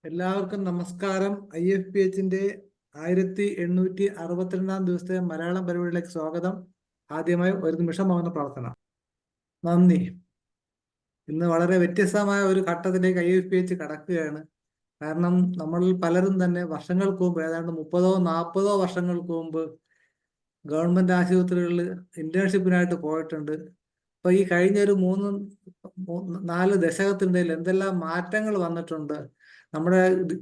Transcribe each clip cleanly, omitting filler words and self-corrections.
എല്ലാവർക്കും നമസ്കാരം. IFPHന്റെ 1862 ദിവസത്തെ മലയാളം പരിപാടിയിലേക്ക് സ്വാഗതം. ആദ്യമായി ഒരു നിമിഷം മൗന പ്രാർത്ഥന. നന്ദി. ഇന്ന് വളരെ വ്യത്യസ്തമായ ഒരു ഘട്ടത്തിലേക്ക് IFPH കടക്കുകയാണ്. കാരണം നമ്മളിൽ പലരും തന്നെ വർഷങ്ങൾക്ക് മുമ്പ്, ഏതാണ്ട് 30-40 വർഷങ്ങൾക്ക് മുമ്പ് ഗവൺമെന്റ് ആശുപത്രികളിൽ ഇന്റേൺഷിപ്പിനായിട്ട് പോയിട്ടുണ്ട്. അപ്പൊ ഈ കഴിഞ്ഞ ഒരു 3-4 ദശകത്തിനിടയിൽ എന്തെല്ലാം മാറ്റങ്ങൾ വന്നിട്ടുണ്ട്. നമ്മുടെ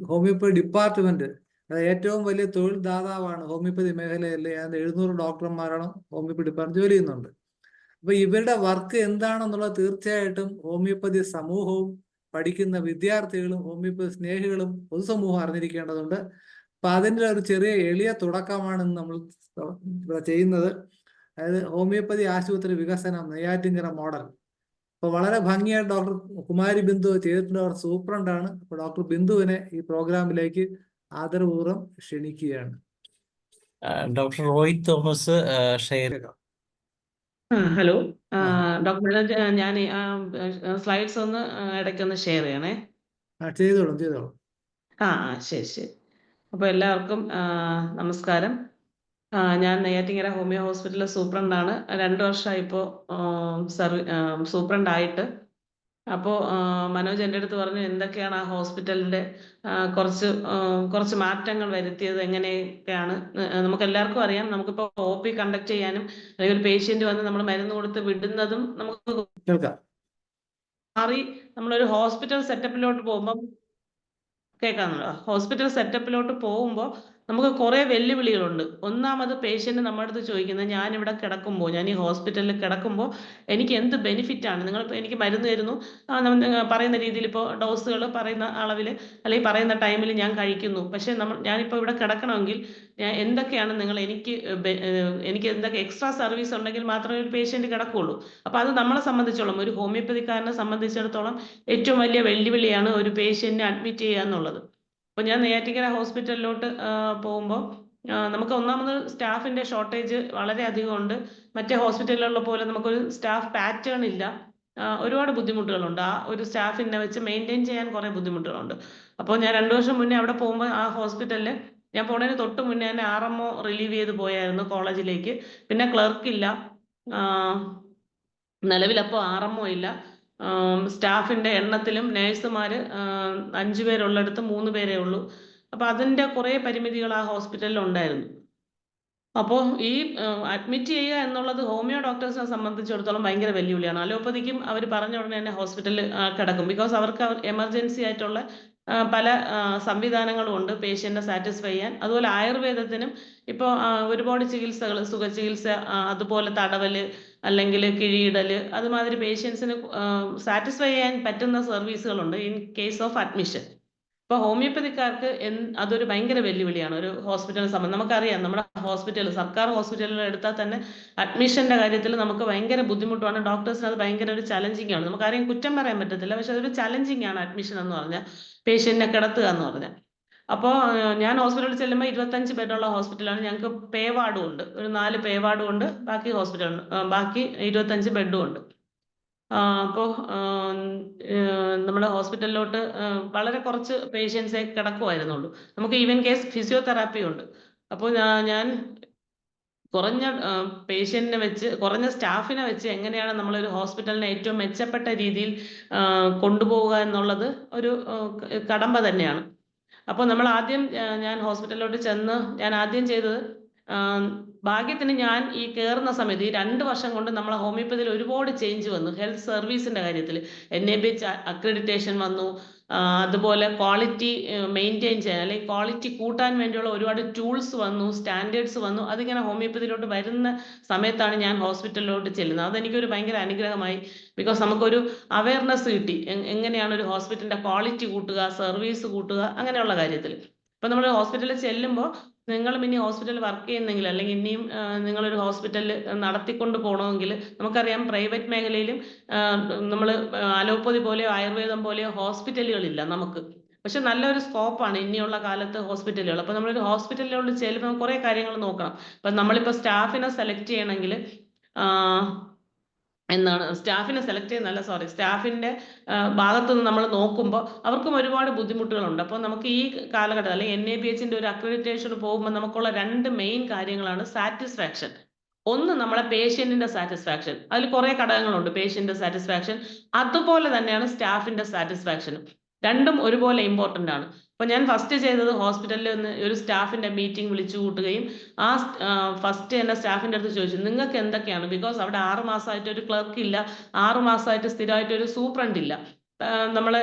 ഹോമിയോപ്പതി ഡിപ്പാർട്ട്മെന്റ്, അത് ഏറ്റവും വലിയ തൊഴിൽ ദാതാവാണ് ഹോമിയോപ്പതി മേഖലയിൽ. ഏതാണ്ട് 700 ഡോക്ടർമാരാണ് ഹോമിയോപ്പതി ഡിപ്പാർട്ട്മെന്റ് ജോലി ചെയ്യുന്നുണ്ട്. അപ്പൊ ഇവരുടെ വർക്ക് എന്താണെന്നുള്ളത് തീർച്ചയായിട്ടും ഹോമിയോപ്പതി സമൂഹവും പഠിക്കുന്ന വിദ്യാർത്ഥികളും ഹോമിയോപ്പതി സ്നേഹികളും പൊതുസമൂഹം അറിഞ്ഞിരിക്കേണ്ടതുണ്ട്. അപ്പൊ അതിൻ്റെ ഒരു ചെറിയ എളിയ തുടക്കമാണ് നമ്മൾ ഇവിടെ ചെയ്യുന്നത്. അതായത് ഹോമിയോപ്പതി ആശുപത്രി വികസനം നെയ്യാറ്റിൻകര മോഡൽ. അപ്പൊ വളരെ ഭംഗിയായിട്ട് ഡോക്ടർ കുമാരി ബിന്ദു ചെയ്തിട്ടുണ്ട്. അവർ സൂപ്രണ്ടാണ്. അപ്പൊ ഡോക്ടർ ബിന്ദുവിനെ ഈ പ്രോഗ്രാമിലേക്ക് ആദരപൂർവ്വം ക്ഷണിക്കുകയാണ്. Doctor Rohit Thomas share. Hello doctor Manoj, ഞാൻ സ്ലൈഡ്സ് ഒന്ന് ഇടയ്ക്കൊന്ന് ഷെയർ ചെയ്യണേ. ചെയ്തോളൂ. ശരി. അപ്പോൾ എല്ലാവർക്കും നമസ്കാരം. ഞാൻ നെയ്യാറ്റിൻകര ഹോമിയോ ഹോസ്പിറ്റലിലെ സൂപ്രണ്ടാണ്. 2 വർഷമായി ഇപ്പോൾ സൂപ്രണ്ടായിട്ട്. അപ്പോൾ മനോജ് എൻ്റെ അടുത്ത് പറഞ്ഞു എന്തൊക്കെയാണ് ആ ഹോസ്പിറ്റലിൻ്റെ കുറച്ച് മാറ്റങ്ങൾ വരുത്തിയത്, എങ്ങനെയൊക്കെയാണ്. നമുക്ക് എല്ലാവർക്കും അറിയാം, നമുക്കിപ്പോൾ OP കണ്ടക്ട് ചെയ്യാനും അല്ലെങ്കിൽ ഒരു പേഷ്യന്റ് വന്ന് നമ്മൾ മരുന്ന് കൊടുത്ത് വിടുന്നതും നമുക്ക് മാറി നമ്മളൊരു ഹോസ്പിറ്റൽ സെറ്റപ്പിലോട്ട് പോകുമ്പോൾ ഹോസ്പിറ്റൽ സെറ്റപ്പിലോട്ട് പോകുമ്പോൾ നമുക്ക് കുറേ വെല്ലുവിളികളുണ്ട്. ഒന്നാമത് പേഷ്യന്റ് നമ്മുടെ അടുത്ത് ചോദിക്കുന്നത്, ഞാനിവിടെ കിടക്കുമ്പോൾ, ഞാൻ ഈ ഹോസ്പിറ്റലിൽ കിടക്കുമ്പോൾ എനിക്ക് എന്ത് ബെനിഫിറ്റാണ്? നിങ്ങളിപ്പോൾ എനിക്ക് മരുന്ന് തരുന്നു, പറയുന്ന രീതിയിൽ ഇപ്പോൾ ഡോസുകൾ പറയുന്ന അളവിൽ അല്ലെങ്കിൽ പറയുന്ന ടൈമിൽ ഞാൻ കഴിക്കുന്നു. പക്ഷേ ഞാനിപ്പോൾ ഇവിടെ കിടക്കണമെങ്കിൽ എന്തൊക്കെയാണ് നിങ്ങൾ എനിക്ക് എന്തൊക്കെ എക്സ്ട്രാ സർവീസ് ഉണ്ടെങ്കിൽ മാത്രമേ ഒരു പേഷ്യന്റ് കിടക്കുകയുള്ളൂ. അപ്പോൾ അത് നമ്മളെ സംബന്ധിച്ചോളം, ഒരു ഹോമിയോപ്പതിക്കാരനെ സംബന്ധിച്ചിടത്തോളം ഏറ്റവും വലിയ വെല്ലുവിളിയാണ് ഒരു പേഷ്യന്റിനെ അഡ്മിറ്റ് ചെയ്യുക എന്നുള്ളത്. അപ്പോൾ ഞാൻ നെയ്യാറ്റിൻകര ഹോസ്പിറ്റലിലോട്ട് പോകുമ്പോൾ നമുക്ക് ഒന്നാമത് സ്റ്റാഫിൻ്റെ ഷോർട്ടേജ് വളരെ അധികം ഉണ്ട്. മറ്റേ ഹോസ്പിറ്റലിലുള്ള പോലെ നമുക്കൊരു സ്റ്റാഫ് പാറ്റേൺ ഇല്ല. ഒരുപാട് ബുദ്ധിമുട്ടുകളുണ്ട്. ആ ഒരു സ്റ്റാഫിനെ വെച്ച് മെയിൻറ്റെയിൻ ചെയ്യാൻ കുറേ ബുദ്ധിമുട്ടുകളുണ്ട്. അപ്പോൾ ഞാൻ 2 വർഷം മുന്നേ അവിടെ പോകുമ്പോൾ ആ ഹോസ്പിറ്റലിൽ ഞാൻ പോണതിന് തൊട്ട് മുന്നേ തന്നെ RMO റിലീവ് ചെയ്ത് പോയായിരുന്നു കോളേജിലേക്ക്. പിന്നെ ക്ലർക്കില്ല, നിലവിലപ്പോൾ RMO ഇല്ല. സ്റ്റാഫിൻ്റെ എണ്ണത്തിലും നേഴ്സുമാർ 5 പേരുള്ളിടത്ത് 3 പേരേ ഉള്ളൂ. അപ്പോൾ അതിൻ്റെ കുറേ പരിമിതികൾ ആ ഹോസ്പിറ്റലിൽ ഉണ്ടായിരുന്നു. അപ്പോൾ ഈ അഡ്മിറ്റ് ചെയ്യുക എന്നുള്ളത് ഹോമിയോ ഡോക്ടേഴ്സിനെ സംബന്ധിച്ചിടത്തോളം ഭയങ്കര വെല്ലുവിളിയാണ്. അലോപ്പതിക്കും അവർ പറഞ്ഞ ഉടനെ തന്നെ ഹോസ്പിറ്റലിൽ കിടക്കും. ബിക്കോസ് അവർക്ക് എമർജൻസി ആയിട്ടുള്ള പല സംവിധാനങ്ങളും ഉണ്ട് പേഷ്യൻറ്റിനെ സാറ്റിസ്ഫൈ ചെയ്യാൻ. അതുപോലെ ആയുർവേദത്തിനും ഇപ്പോൾ ഒരുപാട് ചികിത്സകൾ, സുഖചികിത്സ, അതുപോലെ തടവൽ അല്ലെങ്കിൽ കിഴിയിടൽ, അതുമാതിരി പേഷ്യൻസിന് സാറ്റിസ്ഫൈ ചെയ്യാൻ പറ്റുന്ന സർവീസുകളുണ്ട് ഇൻ കേസ് ഓഫ് അഡ്മിഷൻ. ഇപ്പോൾ ഹോമിയോപ്പതിക്കാർക്ക് അതൊരു ഭയങ്കര വെല്ലുവിളിയാണ് ഒരു ഹോസ്പിറ്റലിനെ സംബന്ധിച്ച്. നമുക്കറിയാം, നമ്മുടെ ഹോസ്പിറ്റൽ, സർക്കാർ ഹോസ്പിറ്റലുകൾ എടുത്താൽ തന്നെ അഡ്മിഷൻ്റെ കാര്യത്തിൽ നമുക്ക് ഭയങ്കര ബുദ്ധിമുട്ടാണ്. ഡോക്ടേഴ്സിന് അത് ഭയങ്കര ഒരു ചലഞ്ചിങ് ആണ്. നമുക്കാരെയും കുറ്റം പറയാൻ പറ്റത്തില്ല, പക്ഷെ അതൊരു ചലഞ്ചിങ് ആണ് അഡ്മിഷൻ എന്ന് പറഞ്ഞാൽ, പേഷ്യൻറ്റിനെ കിടത്തുക എന്ന് പറഞ്ഞാൽ. അപ്പോൾ ഞാൻ ഹോസ്പിറ്റലിൽ ചെല്ലുമ്പോൾ 25 ബെഡുള്ള ഹോസ്പിറ്റലാണ്. ഞങ്ങൾക്ക് പേ വാർഡും ഉണ്ട്, ഒരു 4 പേ വാർഡും ഉണ്ട്. ബാക്കി 25 ബെഡും ഉണ്ട്. അപ്പോൾ നമ്മുടെ ഹോസ്പിറ്റലിലോട്ട് വളരെ കുറച്ച് പേഷ്യൻസേ കിടക്കുമായിരുന്നുള്ളൂ. നമുക്ക് ഈവൻ കേസ് ഫിസിയോതെറാപ്പി ഉണ്ട്. അപ്പോൾ ഞാൻ കുറഞ്ഞ പേഷ്യൻറ്റിനെ വെച്ച്, കുറഞ്ഞ സ്റ്റാഫിനെ വെച്ച് എങ്ങനെയാണ് നമ്മളൊരു ഹോസ്പിറ്റലിനെ ഏറ്റവും മെച്ചപ്പെട്ട രീതിയിൽ കൊണ്ടുപോവുക എന്നുള്ളത് ഒരു കടമ്പ തന്നെയാണ്. അപ്പോൾ ഞാൻ ഹോസ്പിറ്റലിലോട്ട് ചെന്ന് ഞാൻ ആദ്യം ചെയ്തത്, ഭാഗ്യത്തിന് ഞാൻ ഈ കയറുന്ന സമയത്ത് ഈ 2 വർഷം കൊണ്ട് നമ്മളെ ഹോമിയോപ്പതിയിൽ ഒരുപാട് ചേഞ്ച് വന്നു. ഹെൽത്ത് സർവീസിൻ്റെ കാര്യത്തിൽ NABH അക്രഡിറ്റേഷൻ വന്നു. അതുപോലെ ക്വാളിറ്റി മെയിൻറ്റെയിൻ ചെയ്യാൻ അല്ലെങ്കിൽ ക്വാളിറ്റി കൂട്ടാൻ വേണ്ടിയുള്ള ഒരുപാട് ടൂൾസ് വന്നു, സ്റ്റാൻഡേർഡ്സ് വന്നു. അതിങ്ങനെ ഹോമിയോപ്പതിയിലോട്ട് വരുന്ന സമയത്താണ് ഞാൻ ഹോസ്പിറ്റലിലോട്ട് ചെല്ലുന്നത്. അതെനിക്കൊരു ഭയങ്കര അനുഗ്രഹമായി. ബിക്കോസ് നമുക്കൊരു അവയർനെസ് കിട്ടി, എങ്ങനെയാണ് ഒരു ഹോസ്പിറ്റലിൻ്റെ ക്വാളിറ്റി കൂട്ടുക, സർവീസ് കൂട്ടുക, അങ്ങനെയുള്ള കാര്യത്തിൽ. ഇപ്പം നമ്മൾ ഹോസ്പിറ്റലിൽ ചെല്ലുമ്പോൾ, നിങ്ങളും ഇനി ഹോസ്പിറ്റലിൽ വർക്ക് ചെയ്യുന്നെങ്കിൽ അല്ലെങ്കിൽ ഇനിയും നിങ്ങളൊരു ഹോസ്പിറ്റലിൽ നടത്തിക്കൊണ്ട് പോകണമെങ്കിൽ, നമുക്കറിയാം പ്രൈവറ്റ് മേഖലയിലും നമ്മൾ അലോപ്പതി പോലെയോ ആയുർവേദം പോലെയോ ഹോസ്പിറ്റലുകളില്ല നമുക്ക്. പക്ഷെ നല്ലൊരു സ്കോപ്പാണ് ഇനിയുള്ള കാലത്ത് ഹോസ്പിറ്റലുകൾ. അപ്പോൾ നമ്മളൊരു ഹോസ്പിറ്റലിലോട്ട് ചെല്ലുമ്പോൾ കുറേ കാര്യങ്ങൾ നോക്കണം. അപ്പം നമ്മളിപ്പോൾ സ്റ്റാഫിനെ സെലക്ട് ചെയ്യണമെങ്കിൽ എന്നാണ് സ്റ്റാഫിനെ സെലക്ട് ചെയ്യുന്നല്ല, സോറി, സ്റ്റാഫിന്റെ ഭാഗത്ത് നിന്ന് നമ്മൾ നോക്കുമ്പോൾ അവർക്കും ഒരുപാട് ബുദ്ധിമുട്ടുകളുണ്ട്. അപ്പോൾ നമുക്ക് ഈ കാലഘട്ടം അല്ലെങ്കിൽ NABHന്റെ ഒരു അക്രഡിറ്റേഷൻ പോകുമ്പോൾ നമുക്കുള്ള 2 മെയിൻ കാര്യങ്ങളാണ് സാറ്റിസ്ഫാക്ഷൻ. ഒന്ന്, നമ്മളെ പേഷ്യന്റിന്റെ സാറ്റിസ്ഫാക്ഷൻ. അതിൽ കുറെ ഘടകങ്ങളുണ്ട്. പേഷ്യന്റ് സാറ്റിസ്ഫാക്ഷൻ, അതുപോലെ തന്നെയാണ് സ്റ്റാഫിന്റെ സാറ്റിസ്ഫാക്ഷനും. രണ്ടും ഒരുപോലെ ഇമ്പോർട്ടന്റ് ആണ്. അപ്പൊ ഞാൻ ഫസ്റ്റ് ചെയ്തത് ഹോസ്പിറ്റലിൽ നിന്ന് ഒരു സ്റ്റാഫിന്റെ മീറ്റിംഗ് വിളിച്ചു കൂട്ടുകയും ആ ഫസ്റ്റ് തന്നെ സ്റ്റാഫിന്റെ അടുത്ത് ചോദിച്ചു, നിങ്ങൾക്ക് എന്തൊക്കെയാണ്, ബിക്കോസ് അവിടെ 6 മാസമായിട്ട് ഒരു ക്ലർക്ക് ഇല്ല, 6 മാസമായിട്ട് സ്ഥിരമായിട്ട് ഒരു സൂപ്രണ്ട് ഇല്ല, നമ്മളെ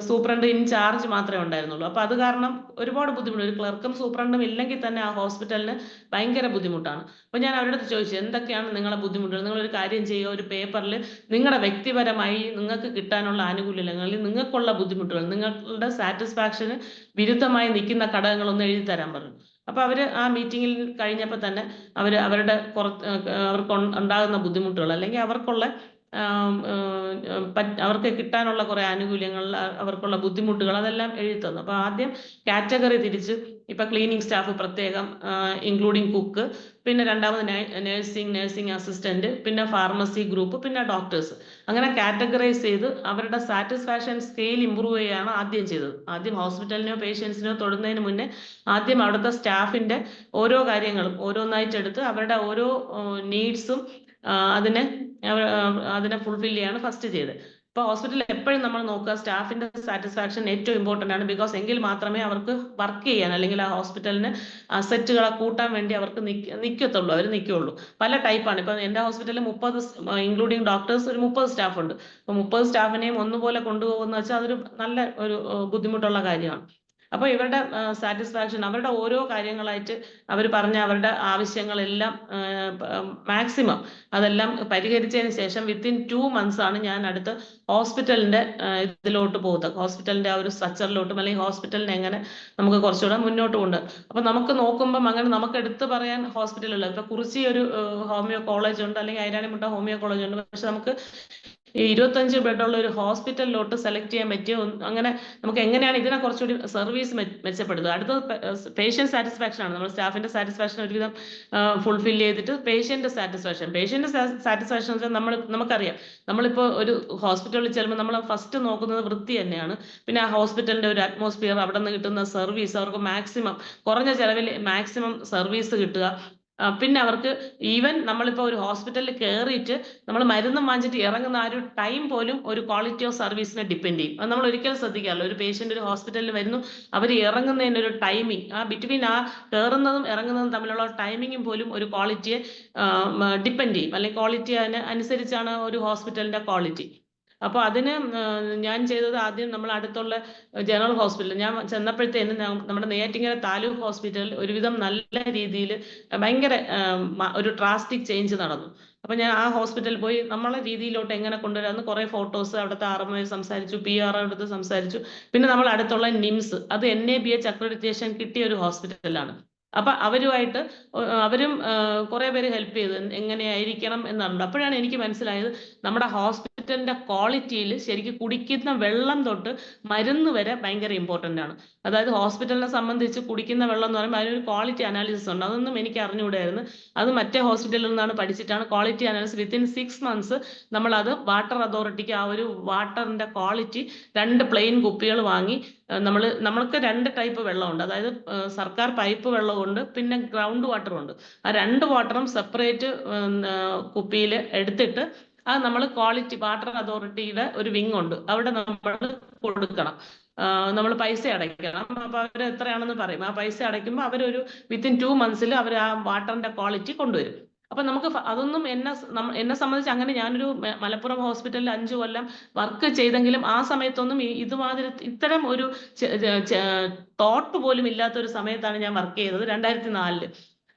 സൂപ്രണ്ട് ഇൻചാർജ് മാത്രമേ ഉണ്ടായിരുന്നുള്ളൂ. അപ്പൊ അത് കാരണം ഒരുപാട് ബുദ്ധിമുട്ട്, ഒരു ക്ലർക്കും സൂപ്രണ്ടും ഇല്ലെങ്കിൽ തന്നെ ആ ഹോസ്പിറ്റലിന് ഭയങ്കര ബുദ്ധിമുട്ടാണ്. അപ്പൊ ഞാൻ അവരുടെ അടുത്ത് ചോദിച്ചു, എന്തൊക്കെയാണ് നിങ്ങളെ ബുദ്ധിമുട്ടുകൾ, നിങ്ങളൊരു കാര്യം ചെയ്യുക, ഒരു പേപ്പറിൽ നിങ്ങളുടെ വ്യക്തിപരമായി നിങ്ങൾക്ക് കിട്ടാനുള്ള ആനുകൂല്യങ്ങൾ, നിങ്ങൾക്കുള്ള ബുദ്ധിമുട്ടുകൾ, നിങ്ങളുടെ സാറ്റിസ്ഫാക്ഷന് വിരുദ്ധമായി നിൽക്കുന്ന ഘടകങ്ങളൊന്ന് എഴുതി തരാൻ പറഞ്ഞു. അപ്പൊ അവര് ആ മീറ്റിംഗിൽ കഴിഞ്ഞപ്പോൾ തന്നെ അവരുടെ അവർക്ക് ഉണ്ടാകുന്ന ബുദ്ധിമുട്ടുകൾ അല്ലെങ്കിൽ അവർക്ക് കിട്ടാനുള്ള കുറെ ആനുകൂല്യങ്ങൾ, അവർക്കുള്ള ബുദ്ധിമുട്ടുകൾ, അതെല്ലാം എഴുതി തന്നു. അപ്പൊ ആദ്യം കാറ്റഗറി തിരിച്ച്, ഇപ്പൊ ക്ലീനിങ് സ്റ്റാഫ് പ്രത്യേകം, ഇൻക്ലൂഡിങ് കുക്ക്, പിന്നെ രണ്ടാമത് നഴ്സിംഗ് അസിസ്റ്റന്റ്, പിന്നെ ഫാർമസി ഗ്രൂപ്പ്, പിന്നെ ഡോക്ടേഴ്സ്, അങ്ങനെ കാറ്റഗറൈസ് ചെയ്ത് അവരുടെ സാറ്റിസ്ഫാക്ഷൻ സ്കെയിൽ ഇമ്പ്രൂവ് ചെയ്യുകയാണ് ആദ്യം ചെയ്തത്. ആദ്യം ഹോസ്പിറ്റലിനോ പേഷ്യൻസിനോ തൊടുന്നതിന് മുന്നേ ആദ്യം അവിടുത്തെ സ്റ്റാഫിന്റെ ഓരോ കാര്യങ്ങളും ഓരോന്നായിട്ട് എടുത്ത് അവരുടെ ഓരോ നീഡ്സും അതിനെ ഫുൾഫിൽ ചെയ്യാണ് ഫസ്റ്റ് ചെയ്തത്. ഇപ്പൊ ഹോസ്പിറ്റലിൽ എപ്പോഴും നമ്മൾ നോക്കുക, സ്റ്റാഫിന്റെ സാറ്റിസ്ഫാക്ഷൻ ഏറ്റവും ഇമ്പോർട്ടന്റ് ആണ്. ബിക്കോസ് എങ്കിൽ മാത്രമേ അവർക്ക് വർക്ക് ചെയ്യാൻ അല്ലെങ്കിൽ ആ ഹോസ്പിറ്റലിന് അസറ്റുകളെ കൂട്ടാൻ വേണ്ടി അവർക്ക് നിൽക്കത്തുള്ളൂ, അവർ നിൽക്കുള്ളൂ. പല ടൈപ്പാണ്. ഇപ്പൊ എന്റെ ഹോസ്പിറ്റലിൽ 30 ഇൻക്ലൂഡിങ് ഡോക്ടേഴ്സ് ഒരു 30 സ്റ്റാഫ് ഉണ്ട്. അപ്പൊ 30 സ്റ്റാഫിനെയും ഒന്നുപോലെ കൊണ്ടുപോകുന്ന വെച്ചാൽ അതൊരു നല്ല ഒരു ബുദ്ധിമുട്ടുള്ള കാര്യമാണ്. അപ്പൊ ഇവരുടെ സാറ്റിസ്ഫാക്ഷൻ, അവരുടെ ഓരോ കാര്യങ്ങളായിട്ട് അവർ പറഞ്ഞ അവരുടെ ആവശ്യങ്ങളെല്ലാം മാക്സിമം അതെല്ലാം പരിഹരിച്ചതിന് ശേഷം വിത്തിൻ 2 months ആണ് ഞാൻ അടുത്ത ഹോസ്പിറ്റലിന്റെ ഇതിലോട്ട് പോകുന്നത്. ഹോസ്പിറ്റലിന്റെ ആ ഒരു സ്ട്രക്ചറിലോട്ടും അല്ലെങ്കിൽ ഹോസ്പിറ്റലിനെ എങ്ങനെ നമുക്ക് കുറച്ചുകൂടെ മുന്നോട്ട് കൊണ്ട്. അപ്പൊ നമുക്ക് നോക്കുമ്പോൾ അങ്ങനെ നമുക്ക് എടുത്തു പറയാൻ ഹോസ്പിറ്റലുള്ളത്, ഇപ്പൊ കുറിച്ചി ഒരു ഹോമിയോ കോളേജ് ഉണ്ട്, അല്ലെങ്കിൽ ഐരാണിമുട്ട ഹോമിയോ കോളേജ് ഉണ്ട്. പക്ഷെ നമുക്ക് ഈ 25 ബെഡുള്ള ഒരു ഹോസ്പിറ്റലിലോട്ട് സെലക്ട് ചെയ്യാൻ പറ്റിയ അങ്ങനെ നമുക്ക് എങ്ങനെയാണ് ഇതിനെ കുറച്ചുകൂടി സർവീസ് മെച്ചപ്പെടുത്തുക. അടുത്തത് പേഷ്യന്റ് സാറ്റിസ്ഫാക്ഷൻ ആണ്. നമ്മൾ സ്റ്റാഫിന്റെ സാറ്റിസ്ഫാക്ഷൻ ഒരുവിധം ഫുൾഫിൽ ചെയ്തിട്ട് പേഷ്യന്റ് സാറ്റിസ്ഫാക്ഷൻ വെച്ചാൽ നമുക്കറിയാം, നമ്മളിപ്പോൾ ഒരു ഹോസ്പിറ്റലിൽ ചെല്ലുമ്പോൾ നമ്മൾ ഫസ്റ്റ് നോക്കുന്നത് വൃത്തി തന്നെയാണ്. പിന്നെ ആ ഹോസ്പിറ്റലിന്റെ ഒരു അറ്റ്മോസ്ഫിയർ, അവിടെ നിന്ന് കിട്ടുന്ന സർവീസ്, അവർക്ക് മാക്സിമം കുറഞ്ഞ ചെലവിൽ മാക്സിമം സർവീസ് കിട്ടുക. പിന്നെ അവർക്ക് ഈവൻ നമ്മളിപ്പോ ഒരു ഹോസ്പിറ്റലിൽ കയറിയിട്ട് നമ്മൾ മരുന്നും വാങ്ങിച്ചിട്ട് ഇറങ്ങുന്ന ആ ഒരു ടൈം പോലും ഒരു ക്വാളിറ്റി ഓഫ് സർവീസിനെ ഡിപ്പെൻഡ് ചെയ്യും. അത് നമ്മൾ ഒരിക്കലും ശ്രദ്ധിക്കാമല്ലോ. ഒരു പേഷ്യന്റ് ഒരു ഹോസ്പിറ്റലിൽ വരുന്നു, അവർ ഇറങ്ങുന്നതിന് ഒരു ടൈമിങ്, ആ ബിറ്റ്വീൻ ആ കയറുന്നതും ഇറങ്ങുന്നതും തമ്മിലുള്ള ടൈമിങ്ങും പോലും ഒരു ക്വാളിറ്റിയെ ഡിപ്പെൻഡ് ചെയ്യും, അല്ലെങ്കിൽ ക്വാളിറ്റി അനുസരിച്ചാണ് ഒരു ഹോസ്പിറ്റലിന്റെ ക്വാളിറ്റി. അപ്പൊ അതിന് ഞാൻ ചെയ്തത് ആദ്യം നമ്മൾ അടുത്തുള്ള ജനറൽ ഹോസ്പിറ്റൽ ഞാൻ ചെന്നപ്പോഴത്തേനും നമ്മുടെ നെയ്യാറ്റിൻകര താലൂക്ക് ഹോസ്പിറ്റലിൽ ഒരുവിധം നല്ല രീതിയിൽ ഭയങ്കര ഒരു ഡ്രാസ്റ്റിക് ചേഞ്ച് നടന്നു. അപ്പൊ ഞാൻ ആ ഹോസ്പിറ്റലിൽ പോയി നമ്മളെ രീതിയിലോട്ട് എങ്ങനെ കൊണ്ടുവരാമെന്ന് കുറെ ഫോട്ടോസ് അവിടുത്തെ RMO സംസാരിച്ചു, PR അടുത്ത് സംസാരിച്ചു. പിന്നെ നമ്മൾ അടുത്തുള്ള നിംസ്, അത് NABH അക്രഡിറ്റേഷൻ കിട്ടിയ ഒരു ഹോസ്പിറ്റലാണ്. അപ്പൊ അവരും കുറെ പേര് ഹെൽപ്പ് ചെയ്ത് എങ്ങനെയായിരിക്കണം എന്നുണ്ട്. അപ്പോഴാണ് എനിക്ക് മനസ്സിലായത് നമ്മുടെ ഹോസ്പിറ്റലിന്റെ ക്വാളിറ്റിയിൽ ശരിക്കും കുടിക്കുന്ന വെള്ളം തൊട്ട് മരുന്ന് വരെ ഭയങ്കര ഇമ്പോർട്ടന്റ് ആണ്. അതായത് ഹോസ്പിറ്റലിനെ സംബന്ധിച്ച് കുടിക്കുന്ന വെള്ളം എന്ന് പറയുമ്പോൾ അതിനൊരു ക്വാളിറ്റി അനാലിസിസ് ഉണ്ട്. അതൊന്നും എനിക്ക് അറിഞ്ഞുകൂടായിരുന്നു. അത് മറ്റേ ഹോസ്പിറ്റലിൽ നിന്നാണ് പഠിച്ചിട്ടാണ് ക്വാളിറ്റി അനാലിസിസ്. വിത്തിൻ 6 months നമ്മൾ അത് വാട്ടർ അതോറിറ്റിക്ക് ആ ഒരു വാട്ടറിന്റെ ക്വാളിറ്റി 2 പ്ലെയിൻ കുപ്പികൾ വാങ്ങി, നമ്മൾക്ക് 2 ടൈപ്പ് വെള്ളമുണ്ട്. അതായത് സർക്കാർ പൈപ്പ് വെള്ളമുണ്ട്, പിന്നെ ഗ്രൗണ്ട് വാട്ടറും ഉണ്ട്. ആ 2 വാട്ടറും സെപ്പറേറ്റ് കുപ്പിയിൽ എടുത്തിട്ട് അത് നമ്മൾ ക്വാളിറ്റി വാട്ടർ അതോറിറ്റിയുടെ ഒരു വിങ് ഉണ്ട്, അവിടെ നമ്മൾ കൊടുക്കണം. നമ്മൾ പൈസ അടയ്ക്കണം. അപ്പൊ അവർ എത്രയാണെന്ന് പറയും. ആ പൈസ അടയ്ക്കുമ്പോൾ അവരൊരു വിത്തിൻ 2 months അവർ ആ വാട്ടറിന്റെ ക്വാളിറ്റി കൊണ്ടുവരും. അപ്പൊ നമുക്ക് അതൊന്നും എന്നെ സംബന്ധിച്ച് അങ്ങനെ ഞാനൊരു മലപ്പുറം ഹോസ്പിറ്റലിൽ 5 കൊല്ലം വർക്ക് ചെയ്തെങ്കിലും ആ സമയത്തൊന്നും ഇതുമാതിരി ഇത്തരം ഒരു തോട്ട് പോലും ഇല്ലാത്ത ഒരു സമയത്താണ് ഞാൻ വർക്ക് ചെയ്തത്, 2004.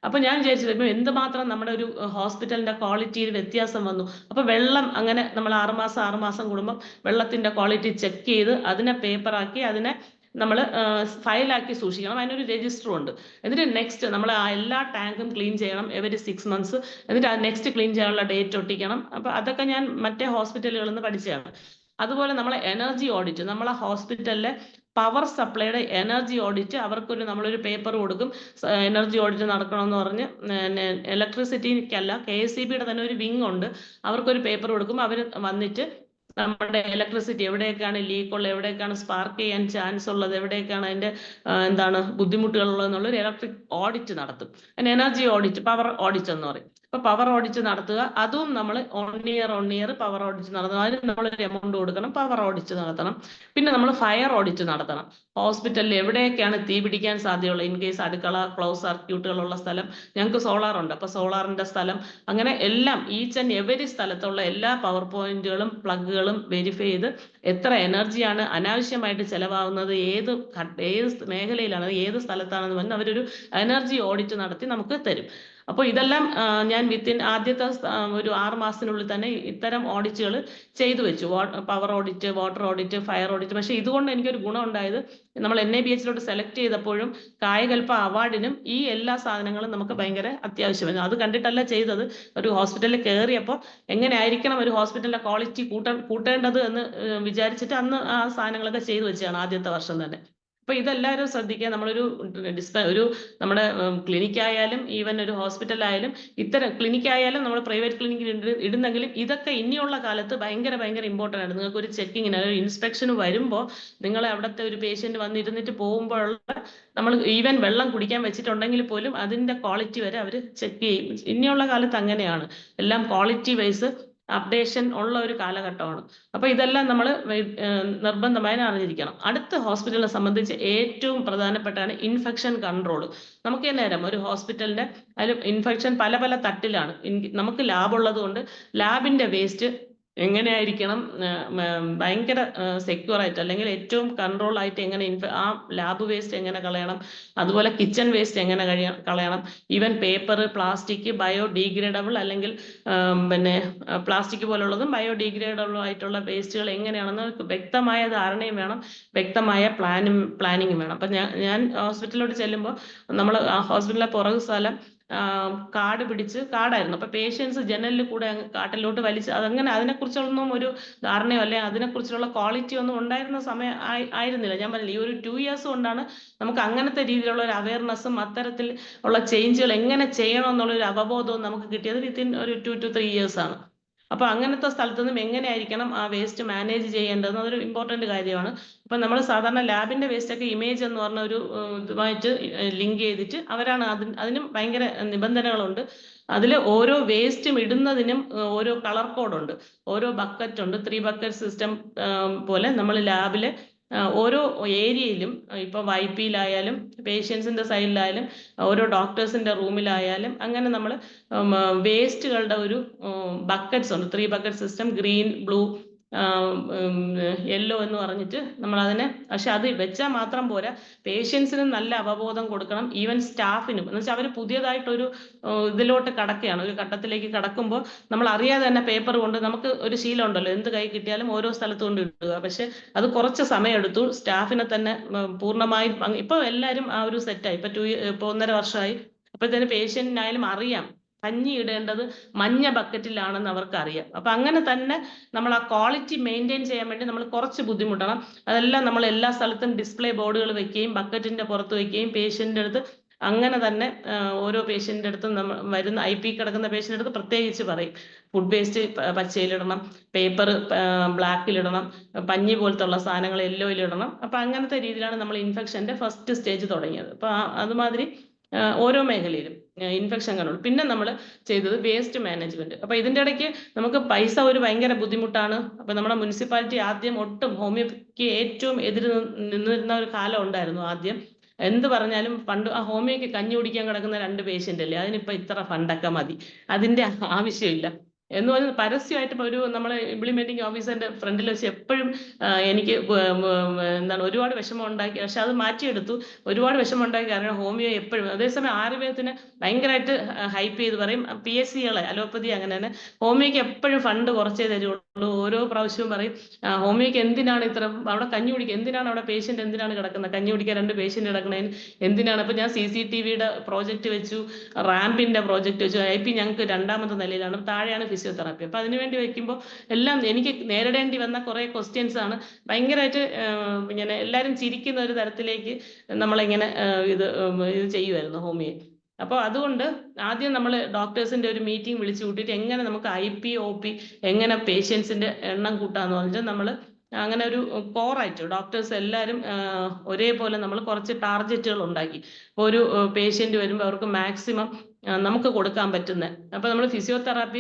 അപ്പൊ ഞാൻ വിചാരിച്ചത് എന്തുമാത്രം നമ്മുടെ ഒരു ഹോസ്പിറ്റലിന്റെ ക്വാളിറ്റിയിൽ വ്യത്യാസം വന്നു. അപ്പൊ വെള്ളം അങ്ങനെ നമ്മൾ 6 മാസം കൂടുമ്പോൾ വെള്ളത്തിന്റെ ക്വാളിറ്റി ചെക്ക് ചെയ്ത് അതിനെ പേപ്പറാക്കി അതിനെ നമ്മൾ ഫയലാക്കി സൂക്ഷിക്കണം. അതിനൊരു രജിസ്റ്ററും ഉണ്ട്. എന്നിട്ട് നെക്സ്റ്റ് നമ്മൾ ആ എല്ലാ ടാങ്കും ക്ലീൻ ചെയ്യണം എവരി 6 months. എന്നിട്ട് ആ നെക്സ്റ്റ് ക്ലീൻ ചെയ്യാനുള്ള ഡേറ്റ് ഒട്ടിക്കണം. അപ്പൊ അതൊക്കെ ഞാൻ മറ്റേ ഹോസ്പിറ്റലുകളിൽ നിന്ന് പഠിച്ചതാണ്. അതുപോലെ നമ്മളെ എനർജി ഓഡിറ്റ്, നമ്മളെ ഹോസ്പിറ്റലിലെ പവർ സപ്ലൈയുടെ എനർജി ഓഡിറ്റ് അവർക്കൊരു നമ്മളൊരു പേപ്പർ കൊടുക്കും, എനർജി ഓഡിറ്റ് നടക്കണമെന്ന് പറഞ്ഞ്. ഇലക്ട്രിസിറ്റിക്കല്ല, KSEBയുടെ തന്നെ ഒരു വിങ് ഉണ്ട്, അവർക്കൊരു പേപ്പർ കൊടുക്കും. അവർ വന്നിട്ട് നമ്മുടെ ഇലക്ട്രിസിറ്റി എവിടെയൊക്കെയാണ് ലീക്ക് ഉള്ളത്, എവിടെയൊക്കെയാണ് സ്പാർക്ക് ചെയ്യാൻ ചാൻസ് ഉള്ളത്, എവിടെയൊക്കെയാണ് അതിന്റെ എന്താണ് ബുദ്ധിമുട്ടുകളുള്ളത് എന്നുള്ളൊരു ഇലക്ട്രിക് ഓഡിറ്റ് നടത്തും. അതിന് എനർജി ഓഡിറ്റ്, പവർ ഓഡിറ്റ് എന്ന് പറയും. അപ്പൊ പവർ ഓഡിറ്റ് നടത്തുക, അതും നമ്മൾ ഓൺ ഇയർ പവർ ഓഡിറ്റ് നടത്തണം. അതിന് നമ്മളൊരു എമൗണ്ട് കൊടുക്കണം, പവർ ഓഡിറ്റ് നടത്തണം. പിന്നെ നമ്മൾ ഫയർ ഓഡിറ്റ് നടത്തണം. ഹോസ്പിറ്റലിൽ എവിടെയൊക്കെയാണ് തീ പിടിക്കാൻ സാധ്യതയുള്ളത്, ഇൻ കേസ് അടുക്കള, ക്ലോസ് സർക്യൂട്ടുകളുള്ള സ്ഥലം, ഞങ്ങൾക്ക് സോളാർ ഉണ്ട്, അപ്പൊ സോളാറിന്റെ സ്ഥലം, അങ്ങനെ എല്ലാം ഈച്ച് ആൻഡ് എവരി സ്ഥലത്തുള്ള എല്ലാ പവർ പോയിന്റുകളും പ്ലഗുകളും വെരിഫൈ ചെയ്ത് എത്ര എനർജിയാണ് അനാവശ്യമായിട്ട് ചെലവാകുന്നത്, ഏത് മേഖലയിലാണ്, ഏത് സ്ഥലത്താണെന്ന് പറഞ്ഞ് അവരൊരു എനർജി ഓഡിറ്റ് നടത്തി നമുക്ക് തരും. അപ്പോൾ ഇതെല്ലാം ഞാൻ ആദ്യത്തെ ഒരു 6 മാസത്തിനുള്ളിൽ തന്നെ ഇത്തരം ഓഡിറ്റുകൾ ചെയ്തു വെച്ചു. Power audit, water audit, fire audit. പക്ഷെ ഇതുകൊണ്ട് എനിക്കൊരു ഗുണം ഉണ്ടായത്, നമ്മൾ NIBH സെലക്ട് ചെയ്തപ്പോഴും കായകൽപ്പ അവാർഡിനും ഈ എല്ലാ സാധനങ്ങളും നമുക്ക് ഭയങ്കര അത്യാവശ്യമായിരുന്നു. അത് കണ്ടിട്ടല്ല ചെയ്തത്, ഒരു ഹോസ്പിറ്റലിൽ കയറിയപ്പോൾ എങ്ങനെ ആയിരിക്കണം ഒരു ഹോസ്പിറ്റലിന്റെ ക്വാളിറ്റി കൂട്ടേണ്ടത് എന്ന് വിചാരിച്ചിട്ട് അന്ന് ആ സാധനങ്ങളൊക്കെ ചെയ്തു വെച്ചാണ് ആദ്യത്തെ വർഷം തന്നെ. അപ്പൊ ഇതെല്ലാവരും ശ്രദ്ധിക്കുക. നമ്മളൊരു നമ്മുടെ ക്ലിനിക്കായാലും ഈവൻ ഒരു ഹോസ്പിറ്റലായാലും, ഇത്തരം ക്ലിനിക്കായാലും നമ്മൾ പ്രൈവറ്റ് ക്ലിനിക്കിൽ ഇടുന്നെങ്കിലും ഇതൊക്കെ ഇനിയുള്ള കാലത്ത് ഭയങ്കര ഇമ്പോർട്ടൻ്റ് ആണ്. നിങ്ങൾക്ക് ഒരു ചെക്കിങ്ങിന്, ഒരു ഇൻസ്പെക്ഷന് വരുമ്പോൾ നിങ്ങളെ അവിടുത്തെ ഒരു പേഷ്യന്റ് വന്നിരുന്നിട്ട് പോകുമ്പോഴുള്ള, നമ്മൾ ഈവൻ വെള്ളം കുടിക്കാൻ വെച്ചിട്ടുണ്ടെങ്കിൽ പോലും അതിന്റെ ക്വാളിറ്റി വരെ അവർ ചെക്ക് ചെയ്യും. ഇനിയുള്ള കാലത്ത് അങ്ങനെയാണ്, എല്ലാം ക്വാളിറ്റി വൈസ് അപ്ഡേഷൻ ഉള്ള ഒരു കാലഘട്ടമാണ്. അപ്പൊ ഇതെല്ലാം നമ്മൾ നിർബന്ധമായി അറിഞ്ഞിരിക്കണം. അടുത്ത ഹോസ്പിറ്റലിനെ സംബന്ധിച്ച് ഏറ്റവും പ്രധാനപ്പെട്ടാണ് ഇൻഫെക്ഷൻ കൺട്രോൾ. നമുക്ക് നേരം ഒരു ഹോസ്പിറ്റലിന്റെ അതിൽ ഇൻഫെക്ഷൻ പല തട്ടിലാണ്. നമുക്ക് ലാബ് ഉള്ളത് കൊണ്ട് ലാബിന്റെ വേസ്റ്റ് എങ്ങനെയായിരിക്കണം ഭയങ്കര സെക്യൂർ ആയിട്ട്, അല്ലെങ്കിൽ ഏറ്റവും കൺട്രോൾ ആയിട്ട് എങ്ങനെ ആ ലാബ് വേസ്റ്റ് എങ്ങനെ കളയണം, അതുപോലെ കിച്ചൺ വേസ്റ്റ് എങ്ങനെ കളയണം, ഈവൻ പേപ്പർ, പ്ലാസ്റ്റിക്, ബയോഡീഗ്രേഡബിൾ അല്ലെങ്കിൽ പിന്നെ പ്ലാസ്റ്റിക് പോലുള്ളതും ബയോഡീഗ്രേഡബിൾ ആയിട്ടുള്ള വേസ്റ്റുകൾ എങ്ങനെയാണെന്ന് വ്യക്തമായ ധാരണയും വേണം, വ്യക്തമായ പ്ലാനിങ്ങും വേണം. അപ്പൊ ഞാൻ ഹോസ്പിറ്റലിലോട്ട് ചെല്ലുമ്പോൾ നമ്മൾ ആ ഹോസ്പിറ്റലിലെ പുറകു സ്ഥലം കാടായിരുന്നു. അപ്പൊ പേഷ്യൻസ് ജനലിൽ കൂടെ കാട്ടിലോട്ട് വലിച്ച്, അതങ്ങനെ അതിനെക്കുറിച്ചൊന്നും ഒരു ധാരണയോ അല്ലെ അതിനെക്കുറിച്ചുള്ള ക്വാളിറ്റി ഒന്നും ഉണ്ടായിരുന്ന സമയം ആയിരുന്നില്ല. ഞാൻ പറഞ്ഞില്ല, ഈ ഒരു 2 years കൊണ്ടാണ് നമുക്ക് അങ്ങനത്തെ രീതിയിലുള്ള ഒരു അവയർനെസ്സും അത്തരത്തിൽ ഉള്ള ചേഞ്ചുകൾ എങ്ങനെ ചെയ്യണം എന്നുള്ളൊരു അവബോധവും നമുക്ക് കിട്ടിയത് വിത്തിൻ ഒരു 2 to 3 years ആണ്. അപ്പൊ അങ്ങനത്തെ സ്ഥലത്തു നിന്നും എങ്ങനെയായിരിക്കണം ആ വേസ്റ്റ് മാനേജ് ചെയ്യേണ്ടതെന്ന് അതൊരു ഇമ്പോർട്ടന്റ് കാര്യമാണ്. അപ്പൊ നമ്മൾ സാധാരണ ലാബിന്റെ വേസ്റ്റ് ഒക്കെ ഇമേജ് എന്ന് പറഞ്ഞ ഒരു ഇതുമായിട്ട് ലിങ്ക് ചെയ്തിട്ട് അവരാണ് അതിനും ഭയങ്കര നിബന്ധനകളുണ്ട്. അതിൽ ഓരോ വേസ്റ്റും ഇടുന്നതിനും ഓരോ കളർ കോഡുണ്ട്, ഓരോ ബക്കറ്റ് ഉണ്ട്. 3 bucket സിസ്റ്റം പോലെ നമ്മൾ ലാബില് ഓരോ ഏരിയയിലും, ഇപ്പൊ YP-യിലായാലും പേഷ്യൻസിന്റെ സൈഡിലായാലും ഓരോ ഡോക്ടേഴ്സിന്റെ റൂമിലായാലും അങ്ങനെ നമ്മൾ വേസ്റ്റുകളുടെ ഒരു ബക്കറ്റ്സ് ഉണ്ട്. 3 bucket system, green, blue, yellow എന്ന് പറഞ്ഞിട്ട് നമ്മൾ അതിനെ, പക്ഷെ അത് വെച്ചാൽ മാത്രം പോരാ, പേഷ്യൻസിനും നല്ല അവബോധം കൊടുക്കണം, ഈവൻ സ്റ്റാഫിനും. എന്ന് വെച്ചാൽ അവർ പുതിയതായിട്ടൊരു ഇതിലോട്ട് കടക്കുകയാണ്, ഒരു ഘട്ടത്തിലേക്ക് കടക്കുമ്പോൾ നമ്മൾ അറിയാതെ തന്നെ പേപ്പർ കൊണ്ട്, നമുക്ക് ഒരു ശീലം ഉണ്ടല്ലോ എന്ത് കൈ കിട്ടിയാലും ഓരോ സ്ഥലത്ത് കൊണ്ട് ഇടുക. പക്ഷെ അത് കുറച്ച് സമയം എടുത്തു സ്റ്റാഫിനെ തന്നെ പൂർണ്ണമായും. ഇപ്പൊ എല്ലാവരും ആ ഒരു സെറ്റായി, ഇപ്പൊ 1.5 വർഷമായി. അപ്പോഴത്തേന് പേഷ്യന്റിനായാലും അറിയാം കഞ്ഞി ഇടേണ്ടത് മഞ്ഞ ബക്കറ്റിലാണെന്ന് അവർക്ക് അറിയാം. അപ്പൊ അങ്ങനെ തന്നെ നമ്മൾ ആ ക്വാളിറ്റി മെയിൻറ്റെയിൻ ചെയ്യാൻ വേണ്ടി നമ്മൾ കുറച്ച് ബുദ്ധിമുട്ടണം. അതെല്ലാം നമ്മൾ എല്ലാ സ്ഥലത്തും ഡിസ്പ്ലേ ബോർഡുകൾ വെക്കുകയും ബക്കറ്റിന്റെ പുറത്ത് വെക്കുകയും പേഷ്യന്റിന്റെ അടുത്ത് അങ്ങനെ തന്നെ ഓരോ പേഷ്യന്റിന്റെ അടുത്തും വരുന്ന IP കിടക്കുന്ന പേഷ്യന്റിന്റെ അടുത്ത് പ്രത്യേകിച്ച് പറയും, ഫുഡ് വേസ്റ്റ് പച്ചയിലിടണം, പേപ്പർ ബ്ലാക്കിലിടണം, പഞ്ഞി പോലത്തെ ഉള്ള സാധനങ്ങൾ യെല്ലോയിലിടണം. അപ്പൊ അങ്ങനത്തെ രീതിയിലാണ് നമ്മൾ ഇൻഫെക്ഷന്റെ ഫസ്റ്റ് സ്റ്റേജ് തുടങ്ങിയത്. അപ്പൊ അതുമാതിരി ഓരോ മേഖലയിലും ഇൻഫെക്ഷൻ കൺട്രോൾ. പിന്നെ നമ്മൾ ചെയ്തത് വേസ്റ്റ് മാനേജ്മെന്റ്. അപ്പൊ ഇതിന്റെ ഇടയ്ക്ക് നമുക്ക് പൈസ ഒരു ഭയങ്കര ബുദ്ധിമുട്ടാണ്. അപ്പൊ നമ്മുടെ മുനിസിപ്പാലിറ്റി ആദ്യം ഒട്ടും ഹോമിയോക്ക് ഏറ്റവും എതിര് നിന്നിരുന്ന ഒരു കാലം ഉണ്ടായിരുന്നു. ആദ്യം എന്ത് പറഞ്ഞാലും പണ്ട് ആ ഹോമിയോക്ക് കഞ്ഞി കുടിക്കാൻ കിടക്കുന്ന 2 പേഷ്യന്റ് അല്ലേ, അതിനിപ്പോ ഇത്ര ഫണ്ടൊക്കെ മതി, അതിന്റെ ആവശ്യമില്ല എന്ന് പറഞ്ഞ് പരസ്യമായിട്ട് ഒരു നമ്മളെ ഇംപ്ലിമെന്റിങ് ഓഫീസറിന്റെ ഫ്രണ്ടിൽ വെച്ച് എപ്പോഴും എനിക്ക് എന്താണ് ഒരുപാട് വിഷമം ഉണ്ടാക്കി. പക്ഷെ അത് മാറ്റിയെടുത്തു. ഒരുപാട് വിഷമം ഉണ്ടാക്കി, കാരണം ഹോമിയോ എപ്പോഴും, അതേസമയം ആയുർവേദത്തിന് ഭയങ്കരമായിട്ട് ഹൈപ്പ് ചെയ്ത് പറയും. PSCകളെ അലോപ്പതി അങ്ങനെ തന്നെ, ഹോമിയോക്ക് എപ്പോഴും ഫണ്ട് കുറച്ചേ തരുള്ളൂ. ഓരോ പ്രാവശ്യവും പറയും ഹോമിയോക്ക് എന്തിനാണ് ഇത്ര, അവിടെ കഞ്ഞി കുടിക്കുക എന്തിനാണ്, അവിടെ പേഷ്യന്റ് എന്തിനാണ് കിടക്കുന്നത്, കഞ്ഞി കുടിക്കാൻ 2 പേഷ്യന്റ് കിടക്കുന്നതിന് എന്തിനാണ്. അപ്പൊ ഞാൻ CCTVയുടെ പ്രോജക്റ്റ് വെച്ചു, റാമ്പിന്റെ പ്രോജക്റ്റ് വെച്ചു. IP ഞങ്ങൾക്ക് 2ാമത്തെ നിലയിലാണ്, താഴെയാണ് ഫിസിയോതെറാപ്പി. അപ്പോൾ അതിനുവേണ്ടി വയ്ക്കുമ്പോൾ എല്ലാം എനിക്ക് നേരിടേണ്ടി വന്ന കുറേ ക്വസ്റ്റ്യൻസ് ആണ്. ഭയങ്കരമായിട്ട് ഇങ്ങനെ എല്ലാവരും ചിരിക്കുന്ന ഒരു തരത്തിലേക്ക് നമ്മളിങ്ങനെ ഇത് ചെയ്യുമായിരുന്നു ഹോമിയോ. അപ്പോൾ അതുകൊണ്ട് ആദ്യം നമ്മൾ ഡോക്ടേഴ്സിൻ്റെ ഒരു മീറ്റിംഗ് വിളിച്ചു കൂട്ടിയിട്ട് എങ്ങനെ നമുക്ക് IP OP എങ്ങനെ പേഷ്യൻസിൻ്റെ എണ്ണം കൂട്ടാമെന്ന് പറഞ്ഞിട്ട് നമ്മൾ അങ്ങനെ ഒരു കോറായിട്ട് ഡോക്ടേഴ്സ് എല്ലാവരും ഒരേപോലെ നമ്മൾ കുറച്ച് ടാർഗറ്റുകൾ ഉണ്ടാക്കി. ഇപ്പോൾ ഒരു പേഷ്യൻ്റ് വരുമ്പോൾ അവർക്ക് മാക്സിമം നമുക്ക് കൊടുക്കാൻ പറ്റുന്ന, അപ്പോൾ നമ്മൾ ഫിസിയോതെറാപ്പി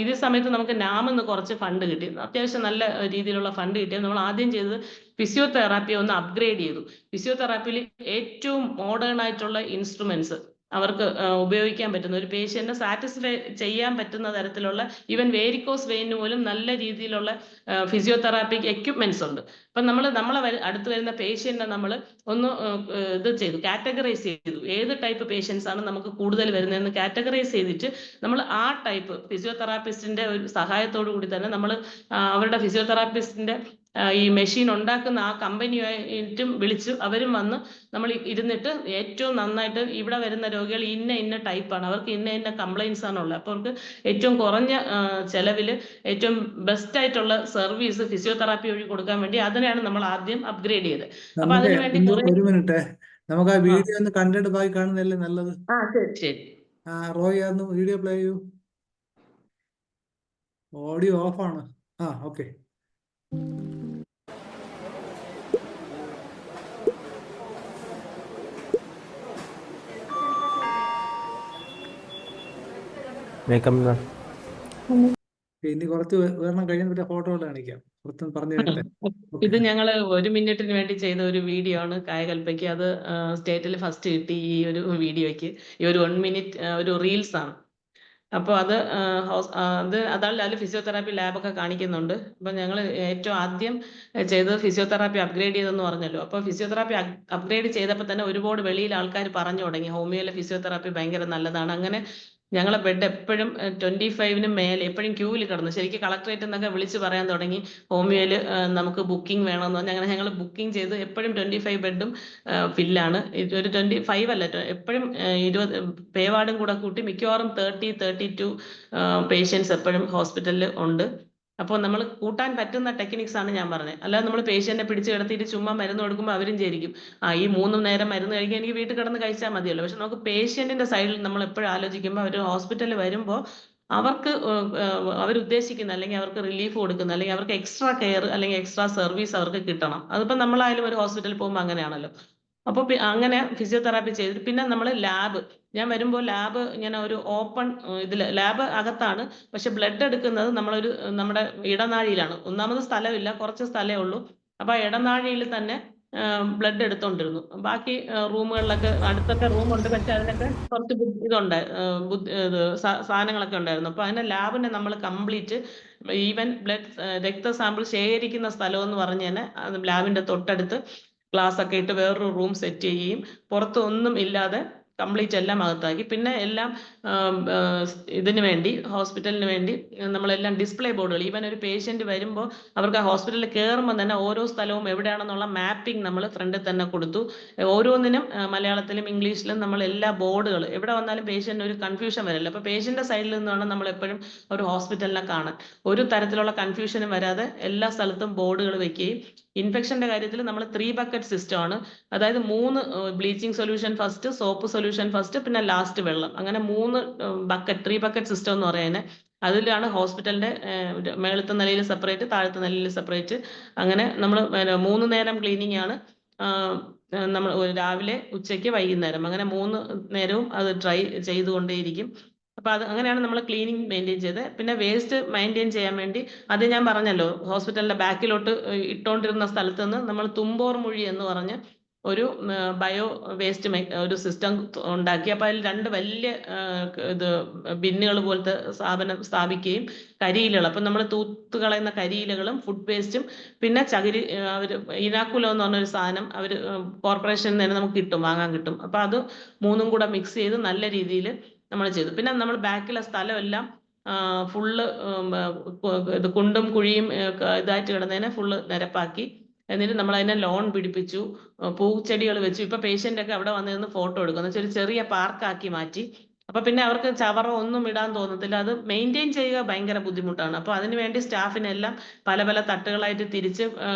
ഇതേ സമയത്ത് നമുക്ക് നാമെന്ന് കുറച്ച് ഫണ്ട് കിട്ടി, അത്യാവശ്യം നല്ല രീതിയിലുള്ള ഫണ്ട് കിട്ടിയത് നമ്മൾ ആദ്യം ചെയ്തത് ഫിസിയോതെറാപ്പി ഒന്ന് അപ്ഗ്രേഡ് ചെയ്തു. ഫിസിയോതെറാപ്പിയിൽ ഏറ്റവും മോഡേൺ ആയിട്ടുള്ള ഇൻസ്ട്രുമെന്റ്സ് അവർക്ക് ഉപയോഗിക്കാൻ പറ്റുന്ന, ഒരു പേഷ്യന്റിനെ സാറ്റിസ്ഫൈ ചെയ്യാൻ പറ്റുന്ന തരത്തിലുള്ള, ഈവൻ വേരിക്കോസ് വെയിന് പോലും നല്ല രീതിയിലുള്ള ഫിസിയോതെറാപ്പിക് എക്യുപ്മെന്റ്സ് ഉണ്ട്. അപ്പം നമ്മളെ അടുത്ത് വരുന്ന പേഷ്യന്റിനെ നമ്മൾ ഒന്ന് ഇത് ചെയ്തു, കാറ്റഗറൈസ് ചെയ്തു. ഏത് ടൈപ്പ് പേഷ്യൻസ് ആണ് നമുക്ക് കൂടുതൽ വരുന്നതെന്ന് കാറ്റഗറൈസ് ചെയ്തിട്ട് നമ്മൾ ആ ടൈപ്പ് ഫിസിയോതെറാപ്പിസ്റ്റിന്റെ ഒരു സഹായത്തോടു കൂടി തന്നെ നമ്മൾ അവരുടെ ഫിസിയോതെറാപ്പിസ്റ്റിന്റെ ഈ മെഷീൻ ഉണ്ടാക്കുന്ന ആ കമ്പനിയായിട്ടും വിളിച്ച് അവരും വന്ന് നമ്മൾ ഇരുന്നിട്ട് ഏറ്റവും നന്നായിട്ട് ഇവിടെ വരുന്ന രോഗികൾ ഇന്ന ടൈപ്പാണ്, അവർക്ക് ഇന്ന കംപ്ലൈൻസ് ആണുള്ളത്, അപ്പോൾ അവർക്ക് ഏറ്റവും കുറഞ്ഞ ചെലവിൽ ഏറ്റവും ബെസ്റ്റ് ആയിട്ടുള്ള സർവീസ് ഫിസിയോതെറാപ്പി വഴി കൊടുക്കാൻ വേണ്ടി അതിനെയാണ് നമ്മൾ ആദ്യം അപ്ഗ്രേഡ് ചെയ്തത്. അപ്പൊ അതിനു വേണ്ടി ഒരു മിനിറ്റ് നമുക്ക് ആ വീഡിയോ ഒന്ന് കണ്ടിട്ട് ബാക്കി കാണുന്നതല്ലേ നല്ലത്. ശരി റോയ് അന്ന് വീഡിയോ പ്ലേ ചെയ്യൂ. ഓഡിയോ ഓഫാണ്. ഓക്കെ. ഇനി കുറച്ച് വിവരണം കഴിയുന്ന ഫോട്ടോകൾ കാണിക്കാം. കുറച്ച് പറഞ്ഞു തരട്ടെ. ഇത് ഞങ്ങൾ 1 മിനിറ്റിന് വേണ്ടി ചെയ്ത ഒരു വീഡിയോ ആണ് കായകൽപ്പയ്ക്ക്. അത് സ്റ്റേറ്റിൽ ഫസ്റ്റ് കിട്ടി ഈ ഒരു വീഡിയോയ്ക്ക്. ഈ ഒരു 1 മിനിറ്റ് ഒരു റീൽസ് ആണ്. അപ്പോൾ അതാണ് അതിൽ ഫിസിയോതെറാപ്പി ലാബൊക്കെ കാണിക്കുന്നുണ്ട്. അപ്പം ഞങ്ങൾ ഏറ്റവും ആദ്യം ചെയ്തത് ഫിസിയോതെറാപ്പി അപ്ഗ്രേഡ് ചെയ്തെന്ന് പറഞ്ഞല്ലോ. അപ്പോൾ ഫിസിയോതെറാപ്പി അപ്ഗ്രേഡ് ചെയ്തപ്പോൾ തന്നെ ഒരുപാട് വെളിയിൽ ആൾക്കാർ പറഞ്ഞു തുടങ്ങി ഹോമിയോയിലെ ഫിസിയോതെറാപ്പി ഭയങ്കര നല്ലതാണ്. അങ്ങനെ ഞങ്ങളെ ബെഡ് എപ്പോഴും 25-ന് മേലെ എപ്പോഴും ക്യൂവിൽ കിടന്നു. ശരിക്കും കളക്ടറേറ്റിൽ നിന്നൊക്കെ വിളിച്ച് പറയാൻ തുടങ്ങി ഹോമിയോയിൽ നമുക്ക് ബുക്കിംഗ് വേണമെന്ന് പറഞ്ഞാൽ അങ്ങനെ ഞങ്ങൾ ബുക്കിംഗ് ചെയ്ത് എപ്പോഴും 25 ബെഡും ഫില്ലാണ്. ഒരു 25 അല്ല, എപ്പോഴും 20 പേവാർഡും കൂടെ കൂട്ടി മിക്കവാറും 30-32 പേഷ്യൻസ് എപ്പോഴും ഹോസ്പിറ്റലിൽ ഉണ്ട്. അപ്പോൾ നമ്മൾ കൂട്ടാൻ പറ്റുന്ന ടെക്നിക്സ് ആണ് ഞാൻ പറഞ്ഞത്. അല്ലാതെ നമ്മൾ പേഷ്യന്റിനെ പിടിച്ച് കിടത്തിയിട്ട് ചുമ്മാ മരുന്ന് കൊടുക്കുമ്പോൾ അവരും വിചാരിക്കും ഈ 3 നേരം മരുന്ന് കഴിക്കാൻ എനിക്ക് വീട്ടിൽ കിടന്ന് കഴിച്ചാൽ മതിയല്ലോ. പക്ഷെ നമുക്ക് പേഷ്യന്റിന്റെ സൈഡിൽ നമ്മൾ എപ്പോഴും ആലോചിക്കുമ്പോൾ അവർ ഹോസ്പിറ്റലിൽ വരുമ്പോൾ അവർക്ക് അവരുദ്ദേശിക്കുന്ന, അല്ലെങ്കിൽ അവർക്ക് റിലീഫ് കൊടുക്കുന്ന, അല്ലെങ്കിൽ അവർക്ക് എക്സ്ട്രാ കെയർ അല്ലെങ്കിൽ എക്സ്ട്രാ സർവീസ് അവർക്ക് കിട്ടണം. അതിപ്പോൾ നമ്മളായാലും ഒരു ഹോസ്പിറ്റലിൽ പോകുമ്പോൾ അങ്ങനെയാണല്ലോ. അപ്പോൾ അങ്ങനെ ഫിസിയോതെറാപ്പി ചെയ്തിട്ട് പിന്നെ നമ്മൾ ലാബ്, ഞാൻ വരുമ്പോൾ ലാബ് ഇങ്ങനെ ഒരു ഓപ്പൺ ഇതിൽ ലാബ് അകത്താണ്, പക്ഷെ ബ്ലഡ് എടുക്കുന്നത് നമ്മുടെ ഇടനാഴിയിലാണ്. ഒന്നാമത് സ്ഥലമില്ല, കുറച്ച് സ്ഥലമേ ഉള്ളൂ. അപ്പോൾ ആ ഇടനാഴിയിൽ തന്നെ ബ്ലഡ് എടുത്തോണ്ടിരുന്നു. ബാക്കി റൂമുകളിലൊക്കെ അടുത്തൊക്കെ റൂമുണ്ട്, പക്ഷെ അതിനൊക്കെ കുറച്ച് ഇതുണ്ട്, സാധനങ്ങളൊക്കെ ഉണ്ടായിരുന്നു. അപ്പോൾ അതിനെ ലാബിനെ നമ്മൾ കംപ്ലീറ്റ് ഈവൻ ബ്ലഡ് രക്ത സാമ്പിൾ ശേഖരിക്കുന്ന സ്ഥലം എന്ന് പറഞ്ഞ് തന്നെ ലാബിന്റെ തൊട്ടടുത്ത് ഗ്ലാസ് ഒക്കെ ഇട്ട് വേറൊരു റൂം സെറ്റ് ചെയ്യുകയും പുറത്ത് ഒന്നും ഇല്ലാതെ കംപ്ലീറ്റ് എല്ലാം അകത്താക്കി. പിന്നെ എല്ലാം ഇതിനു വേണ്ടി ഹോസ്പിറ്റലിന് വേണ്ടി നമ്മളെല്ലാം ഡിസ്പ്ലേ ബോർഡുകൾ, ഈവൻ ഒരു പേഷ്യന്റ് വരുമ്പോൾ അവർക്ക് ആ ഹോസ്പിറ്റലിൽ കയറുമ്പോൾ തന്നെ ഓരോ സ്ഥലവും എവിടെയാണെന്നുള്ള മാപ്പിംഗ് നമ്മൾ ഫ്രണ്ടിൽ തന്നെ കൊടുത്തു. ഓരോന്നിനും മലയാളത്തിലും ഇംഗ്ലീഷിലും നമ്മൾ എല്ലാ ബോർഡുകൾ, എവിടെ വന്നാലും പേഷ്യന്റ് ഒരു കൺഫ്യൂഷൻ വരില്ല. അപ്പോൾ പേഷ്യന്റെ സൈഡിൽ നിന്നാണ് നമ്മൾ എപ്പോഴും ഒരു ഹോസ്പിറ്റലിനെ കാണാൻ, ഒരു തരത്തിലുള്ള കൺഫ്യൂഷനും വരാതെ എല്ലാ സ്ഥലത്തും ബോർഡുകൾ വെക്കുകയും. ഇൻഫെക്ഷന്റെ കാര്യത്തിൽ നമ്മൾ 3 ബക്കറ്റ് സിസ്റ്റം ആണ്. അതായത് 3 bleaching solution first, soap solution first, പിന്നെ ലാസ്റ്റ് വെള്ളം. അങ്ങനെ 3 ബക്കറ്റ്, 3 ബക്കറ്റ് സിസ്റ്റം എന്ന് പറയുന്നത്. അതിലാണ് ഹോസ്പിറ്റലിന്റെ മേളത്തെ നിലയിൽ സെപ്പറേറ്റ്, താഴത്തെ നിലയിൽ സെപ്പറേറ്റ്. അങ്ങനെ നമ്മൾ 3 നേരം ക്ലീനിങ് ആണ്. നമ്മൾ രാവിലെ, ഉച്ചയ്ക്ക്, വൈകുന്നേരം, അങ്ങനെ 3 നേരവും അത് ട്രൈ ചെയ്തുകൊണ്ടേയിരിക്കും. അപ്പൊ അങ്ങനെയാണ് നമ്മൾ ക്ലീനിങ് മെയിൻറ്റെയിൻ ചെയ്ത്. പിന്നെ വേസ്റ്റ് മെയിൻറ്റെയിൻ ചെയ്യാൻ വേണ്ടി അത് ഞാൻ പറഞ്ഞല്ലോ, ഹോസ്പിറ്റലിന്റെ ബാക്കിലോട്ട് ഇട്ടോണ്ടിരുന്ന സ്ഥലത്ത് നിന്ന് നമ്മൾ തുമ്പോർ മുഴി എന്ന് പറഞ്ഞ് ഒരു ബയോ വേസ്റ്റ് ഒരു സിസ്റ്റം ഉണ്ടാക്കി. അപ്പൊ അതിൽ 2 വലിയ ഇത് ബിന്നുകൾ പോലത്തെ സ്ഥാപിക്കുകയും കരിയിലകൾ, അപ്പൊ നമ്മൾ തൂത്ത് കളയുന്ന കരിയിലകളും ഫുഡ് വേസ്റ്റും പിന്നെ ചകിരി, അവര് ഇനാക്കുലം എന്ന് പറഞ്ഞൊരു സാധനം അവര് കോർപ്പറേഷനിൽ നിന്ന് നമുക്ക് വാങ്ങാൻ കിട്ടും. അപ്പൊ അത് 3ഉം കൂടെ മിക്സ് ചെയ്ത് നല്ല രീതിയിൽ നമ്മൾ ചെയ്തു. പിന്നെ നമ്മൾ ബാക്കിലെ സ്ഥലമെല്ലാം ഫുള്ള് ഇത് കുണ്ടും കുഴിയും ഇതായിട്ട് കിടന്നതിനെ ഫുള്ള് നിരപ്പാക്കി. എന്നിട്ട് നമ്മൾ അതിനെ ലോൺ പിടിപ്പിച്ചു, പൂച്ചെടികൾ വെച്ചു. ഇപ്പൊ പേഷ്യന്റ് ഒക്കെ അവിടെ വന്നിരുന്ന് ഫോട്ടോ എടുക്കും, എന്ന് വെച്ചാൽ ഒരു ചെറിയ പാർക്കാക്കി മാറ്റി. അപ്പൊ പിന്നെ അവർക്ക് ചവറ ഒന്നും ഇടാൻ തോന്നത്തില്ല. അത് മെയിൻറ്റെയിൻ ചെയ്യുക ഭയങ്കര ബുദ്ധിമുട്ടാണ്. അപ്പൊ അതിനുവേണ്ടി സ്റ്റാഫിനെല്ലാം പല പല തട്ടുകളായിട്ട് തിരിച്ച്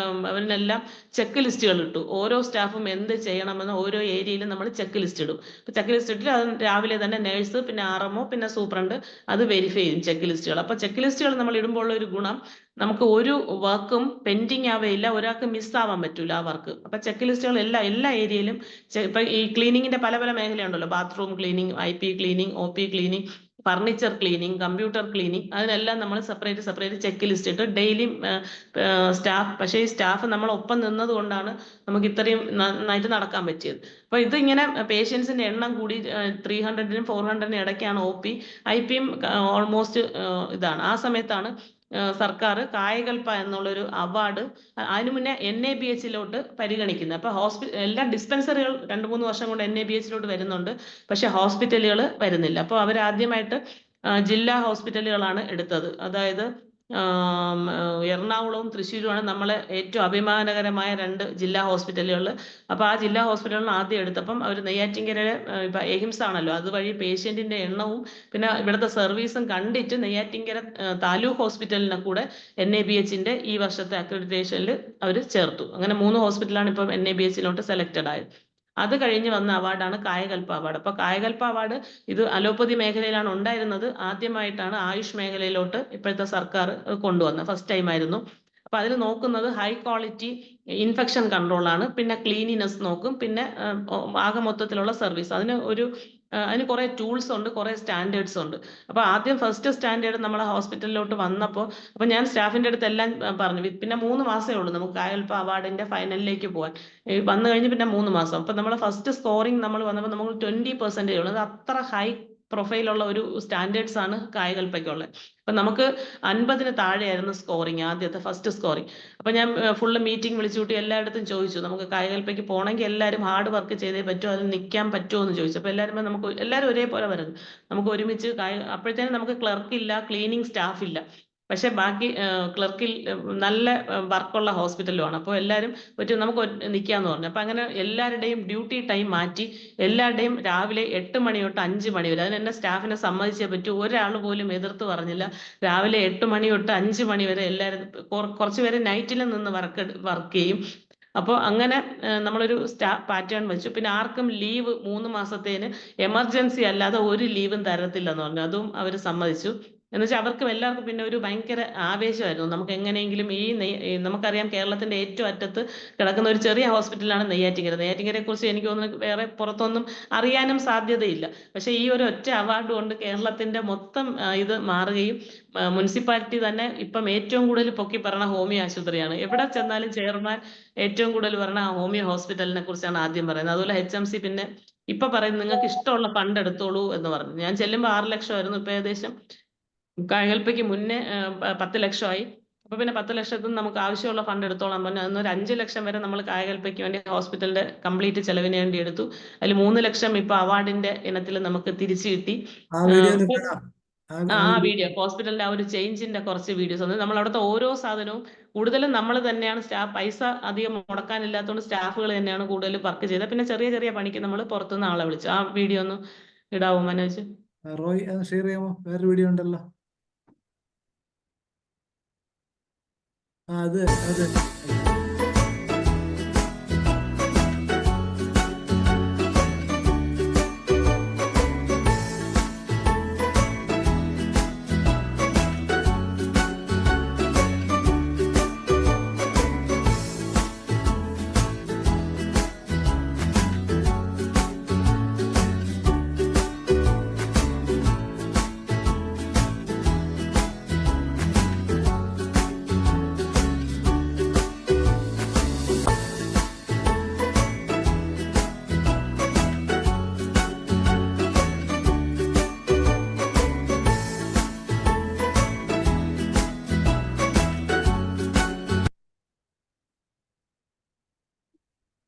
അവരിനെല്ലാം ചെക്ക് ലിസ്റ്റുകൾ ഇട്ടു. ഓരോ സ്റ്റാഫും എന്ത് ചെയ്യണമെന്ന് ഓരോ ഏരിയയിലും നമ്മൾ ചെക്ക് ലിസ്റ്റ് ഇടും. ചെക്ക് ലിസ്റ്റ് ഇട്ടിട്ട് അത് രാവിലെ തന്നെ നേഴ്സ്, പിന്നെ RMO, പിന്നെ സൂപ്രണ്ട് അത് വെരിഫൈ ചെയ്യും ചെക്ക് ലിസ്റ്റുകൾ. അപ്പൊ ചെക്ക് ലിസ്റ്റുകൾ നമ്മൾ ഇടുമ്പോൾ ഉള്ള ഒരു ഗുണം, നമുക്ക് ഒരു വർക്കും പെൻഡിങ് ആവുകയില്ല, ഒരാൾക്ക് മിസ്സാവാൻ പറ്റൂല ആ വർക്ക്. അപ്പൊ ചെക്ക് ലിസ്റ്റുകൾ എല്ലാ ഏരിയയിലും ഇപ്പൊ ഈ ക്ലീനിങ്ങിന്റെ പല പല മേഖലയുണ്ടല്ലോ, bathroom cleaning, IP cleaning, OP cleaning, furniture cleaning, computer cleaning, അതിനെല്ലാം നമ്മൾ സെപ്പറേറ്റ് ചെക്ക് ലിസ്റ്റ് ഇട്ട് ഡെയിലി സ്റ്റാഫ്. പക്ഷേ ഈ സ്റ്റാഫ് നമ്മളൊപ്പം നിന്നത് കൊണ്ടാണ് നമുക്ക് ഇത്രയും നന്നായിട്ട് നടക്കാൻ പറ്റിയത്. അപ്പൊ ഇതിങ്ങനെ പേഷ്യൻസിന്റെ എണ്ണം കൂടി 300-നും 400-നും ഇടയ്ക്കാണ് OP. IP-യും ഓൾമോസ്റ്റ് ഇതാണ്. ആ സമയത്താണ് സർക്കാർ കായകൽപ്പ എന്നുള്ളൊരു അവാർഡ്, അതിനു മുന്നേ NABH പരിഗണിക്കുന്നത്. അപ്പൊ എല്ലാ ഡിസ്പെൻസറികൾ 2-3 വർഷം കൊണ്ട് NABH വരുന്നുണ്ട്, പക്ഷെ ഹോസ്പിറ്റലുകൾ വരുന്നില്ല. അപ്പൊ അവരാദ്യമായിട്ട് ജില്ലാ ഹോസ്പിറ്റലുകളാണ് എടുത്തത്. അതായത് എറണാകുളവും തൃശ്ശൂരുമാണ് നമ്മളെ ഏറ്റവും അഭിമാനകരമായ 2 ജില്ലാ ഹോസ്പിറ്റലുകൾ. അപ്പൊ ആ ജില്ലാ ഹോസ്പിറ്റലുകൾ ആദ്യം എടുത്തപ്പം അവർ നെയ്യാറ്റിൻകരയുടെ ഇപ്പൊ എയിംസ് ആണല്ലോ, അതുവഴി പേഷ്യന്റിന്റെ എണ്ണവും പിന്നെ ഇവിടുത്തെ സർവീസും കണ്ടിട്ട് നെയ്യാറ്റിൻകര താലൂക്ക് ഹോസ്പിറ്റലിനെ കൂടെ NABH-ന്റെ ഈ വർഷത്തെ അക്രഡിറ്റേഷനിൽ അവർ ചേർത്തു. അങ്ങനെ 3 ഹോസ്പിറ്റലാണ് ഇപ്പം NABH സെലക്റ്റഡ് ആയത്. അത് കഴിഞ്ഞ് വന്ന അവാർഡാണ് കായകൽപ്പ അവാർഡ്. അപ്പൊ കായകൽപ്പ അവാർഡ് ഇത് അലോപ്പതി മേഖലയിലാണ് ഉണ്ടായിരുന്നത്. ആദ്യമായിട്ടാണ് ആയുഷ് മേഖലയിലോട്ട് ഇപ്പോഴത്തെ സർക്കാർ കൊണ്ടുവന്നത്. ഫസ്റ്റ് ടൈം ആയിരുന്നു. അപ്പൊ അതിൽ നോക്കുന്നത് ഹൈ ക്വാളിറ്റി ഇൻഫെക്ഷൻ കൺട്രോൾ ആണ്, പിന്നെ ക്ലീനിനെസ് നോക്കും, പിന്നെ ആകെ മൊത്തത്തിലുള്ള സർവീസ്. അതിന് കുറെ ടൂൾസ് ഉണ്ട്, കുറെ സ്റ്റാൻഡേർഡ്സ് ഉണ്ട്. അപ്പൊ ആദ്യം ഫസ്റ്റ് സ്റ്റാൻഡേർഡ് നമ്മളെ ഹോസ്പിറ്റലിലോട്ട് വന്നപ്പോൾ, അപ്പൊ ഞാൻ സ്റ്റാഫിന്റെ അടുത്ത് എല്ലാം പറഞ്ഞു, പിന്നെ 3 മാസമേ ഉള്ളൂ നമുക്ക് കായകൽപ്പ അവാർഡിന്റെ ഫൈനലിലേക്ക് പോകാൻ. വന്നു കഴിഞ്ഞ് പിന്നെ 3 മാസം. അപ്പൊ നമ്മളെ ഫസ്റ്റ് സ്കോറിംഗ് നമ്മൾ വന്നപ്പോൾ നമുക്ക് 20% ഉള്ളൂ. അത് അത്ര ഹൈ പ്രൊഫൈലുള്ള ഒരു സ്റ്റാൻഡേർഡ്സ് ആണ് കായകൽപ്പയ്ക്കുള്ളത്. അപ്പൊ നമുക്ക് 50-ന് താഴെയായിരുന്നു സ്കോറിങ്, ആദ്യത്തെ ഫസ്റ്റ് സ്കോറിങ്. അപ്പൊ ഞാൻ ഫുള്ള് മീറ്റിംഗ് വിളിച്ചുകൂട്ടി എല്ലായിടത്തും ചോദിച്ചു, നമുക്ക് കായകൽപ്പയ്ക്ക് പോകണമെങ്കിൽ എല്ലാവരും ഹാർഡ് വർക്ക് ചെയ്തേ പറ്റുമോ, അതിന് നിൽക്കാൻ പറ്റുമോ എന്ന് ചോദിച്ചു. അപ്പൊ എല്ലാവരും ഒരേപോലെ വരുന്നു, നമുക്ക് ഒരുമിച്ച് അപ്പോഴത്തേനും നമുക്ക് ക്ലർക്ക് ഇല്ല, ക്ലീനിങ് സ്റ്റാഫ് ഇല്ല, പക്ഷെ ബാക്കി ക്ലർക്കിൽ നല്ല വർക്കുള്ള ഹോസ്പിറ്റലുമാണ്. അപ്പോൾ എല്ലാവരും നമുക്ക് നിൽക്കാന്ന് പറഞ്ഞു. അപ്പൊ അങ്ങനെ എല്ലാവരുടെയും ഡ്യൂട്ടി ടൈം മാറ്റി, എല്ലാവരുടെയും രാവിലെ 8 മണി തൊട്ട് 5 മണി വരെ, അതിന് എന്നെ സ്റ്റാഫിനെ സമ്മതിച്ചേ പറ്റൂ, ഒരാൾ പോലും എതിർത്ത് പറഞ്ഞില്ല. രാവിലെ 8 മണി തൊട്ട് 5 മണി വരെ എല്ലാവരും, കുറച്ചുപേര് നൈറ്റിൽ നിന്ന് വർക്ക് ചെയ്യും. അപ്പോൾ അങ്ങനെ നമ്മളൊരു പാറ്റേൺ വെച്ചു. പിന്നെ ആർക്കും ലീവ് 3 മാസത്തേന് എമർജൻസി അല്ലാതെ ഒരു ലീവും തരത്തില്ലെന്ന് പറഞ്ഞു. അതും അവർ സമ്മതിച്ചു. എന്നുവെച്ചാൽ അവർക്കും എല്ലാവർക്കും പിന്നെ ഒരു ഭയങ്കര ആവേശമായിരുന്നു, നമുക്ക് എങ്ങനെയെങ്കിലും നമുക്കറിയാം കേരളത്തിന്റെ ഏറ്റവും അറ്റത്ത് കിടക്കുന്ന ഒരു ചെറിയ ഹോസ്പിറ്റലാണ് നെയ്യാറ്റിൻകരയെ കുറിച്ച് എനിക്ക് തോന്നുന്നു വേറെ പുറത്തൊന്നും അറിയാനും സാധ്യതയില്ല. പക്ഷെ ഈ ഒരു ഒറ്റ അവാർഡ് കൊണ്ട് കേരളത്തിന്റെ മൊത്തം ഇത് മാറുകയും, മുനിസിപ്പാലിറ്റി തന്നെ ഇപ്പം ഏറ്റവും കൂടുതൽ പൊക്കി പറയുന്ന ഹോമിയോ ആശുപത്രിയാണ്. എവിടെ ചെന്നാലും ചെയർമാൻ ഏറ്റവും കൂടുതൽ പറയുന്ന ആ ഹോമിയോ ഹോസ്പിറ്റലിനെ കുറിച്ചാണ് ആദ്യം പറയുന്നത്. അതുപോലെ HMC പിന്നെ ഇപ്പൊ പറയുന്നത് നിങ്ങൾക്ക് ഇഷ്ടമുള്ള ഫണ്ട് എടുത്തോളൂ എന്ന് പറഞ്ഞു. ഞാൻ ചെല്ലുമ്പോൾ 6 ലക്ഷമായിരുന്നു, ഇപ്പൊ ഏകദേശം കായകൽപ്പയ്ക്ക് മുന്നേ 10 ലക്ഷമായി. അപ്പൊ പിന്നെ 10 ലക്ഷത്തിൽ നമുക്ക് ആവശ്യമുള്ള ഫണ്ട് എടുത്തോളാൻ പറഞ്ഞു. അതൊരു 5 ലക്ഷം വരെ നമ്മൾ കായകൽപ്പയ്ക്ക് വേണ്ടി ഹോസ്പിറ്റലിന്റെ കംപ്ലീറ്റ് ചെലവിന് വേണ്ടി എടുത്തു. അതിൽ 3 ലക്ഷം ഇപ്പൊ അവാർഡിന്റെ ഇനത്തിൽ നമുക്ക് തിരിച്ചു കിട്ടി. ആ വീഡിയോ നിൽക്കണം. ആ വീഡിയോ ഹോസ്പിറ്റലിന്റെ ആ ഒരു ചേഞ്ചിന്റെ കുറച്ച് വീഡിയോസ് ഉണ്ട്. നമ്മൾ അവിടുത്തെ ഓരോ സാധനവും കൂടുതലും നമ്മൾ തന്നെയാണ് പൈസ അധികം മുടക്കാനില്ലാത്തതുകൊണ്ട് സ്റ്റാഫുകൾ തന്നെയാണ് കൂടുതൽ വർക്ക് ചെയ്തത്. പിന്നെ ചെറിയ ചെറിയ പണിക്ക് നമ്മൾ പുറത്തുനിന്ന് ആളെ വിളിച്ചു. ആ വീഡിയോ ഒന്ന് ഇടാവോ മനോജ്? റോയ് ഷെയർ ചെയ്യാമോ? വേറെ വീഡിയോ ഉണ്ടല്ലോ. അത്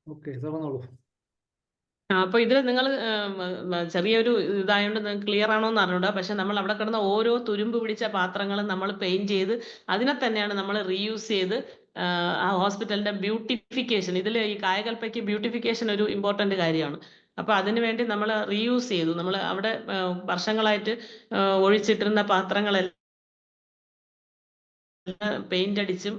ഓക്കെ, തുറന്നോളൂ. അപ്പൊ ഇതിൽ നിങ്ങൾ ചെറിയൊരു ഇതായോണ്ട് നിങ്ങൾക്ക് ക്ലിയർ ആണോ എന്ന് അറിഞ്ഞൂടാ. പക്ഷെ നമ്മൾ അവിടെ കിടന്ന ഓരോ തുരുമ്പ് പിടിച്ച പാത്രങ്ങളും നമ്മൾ പെയിന്റ് ചെയ്ത് അതിനെ തന്നെയാണ് നമ്മൾ റീയൂസ് ചെയ്ത് ആ ഹോസ്പിറ്റലിന്റെ ബ്യൂട്ടിഫിക്കേഷൻ. ഇതിൽ ഈ കായകൽപ്പയ്ക്ക് ബ്യൂട്ടിഫിക്കേഷൻ ഒരു ഇമ്പോർട്ടന്റ് കാര്യമാണ്. അപ്പൊ അതിനുവേണ്ടി നമ്മൾ റീയൂസ് ചെയ്തു. നമ്മൾ അവിടെ വർഷങ്ങളായിട്ട് ഒഴിച്ചിട്ടിരുന്ന പാത്രങ്ങളെല്ലാം പെയിന്റ് അടിച്ചും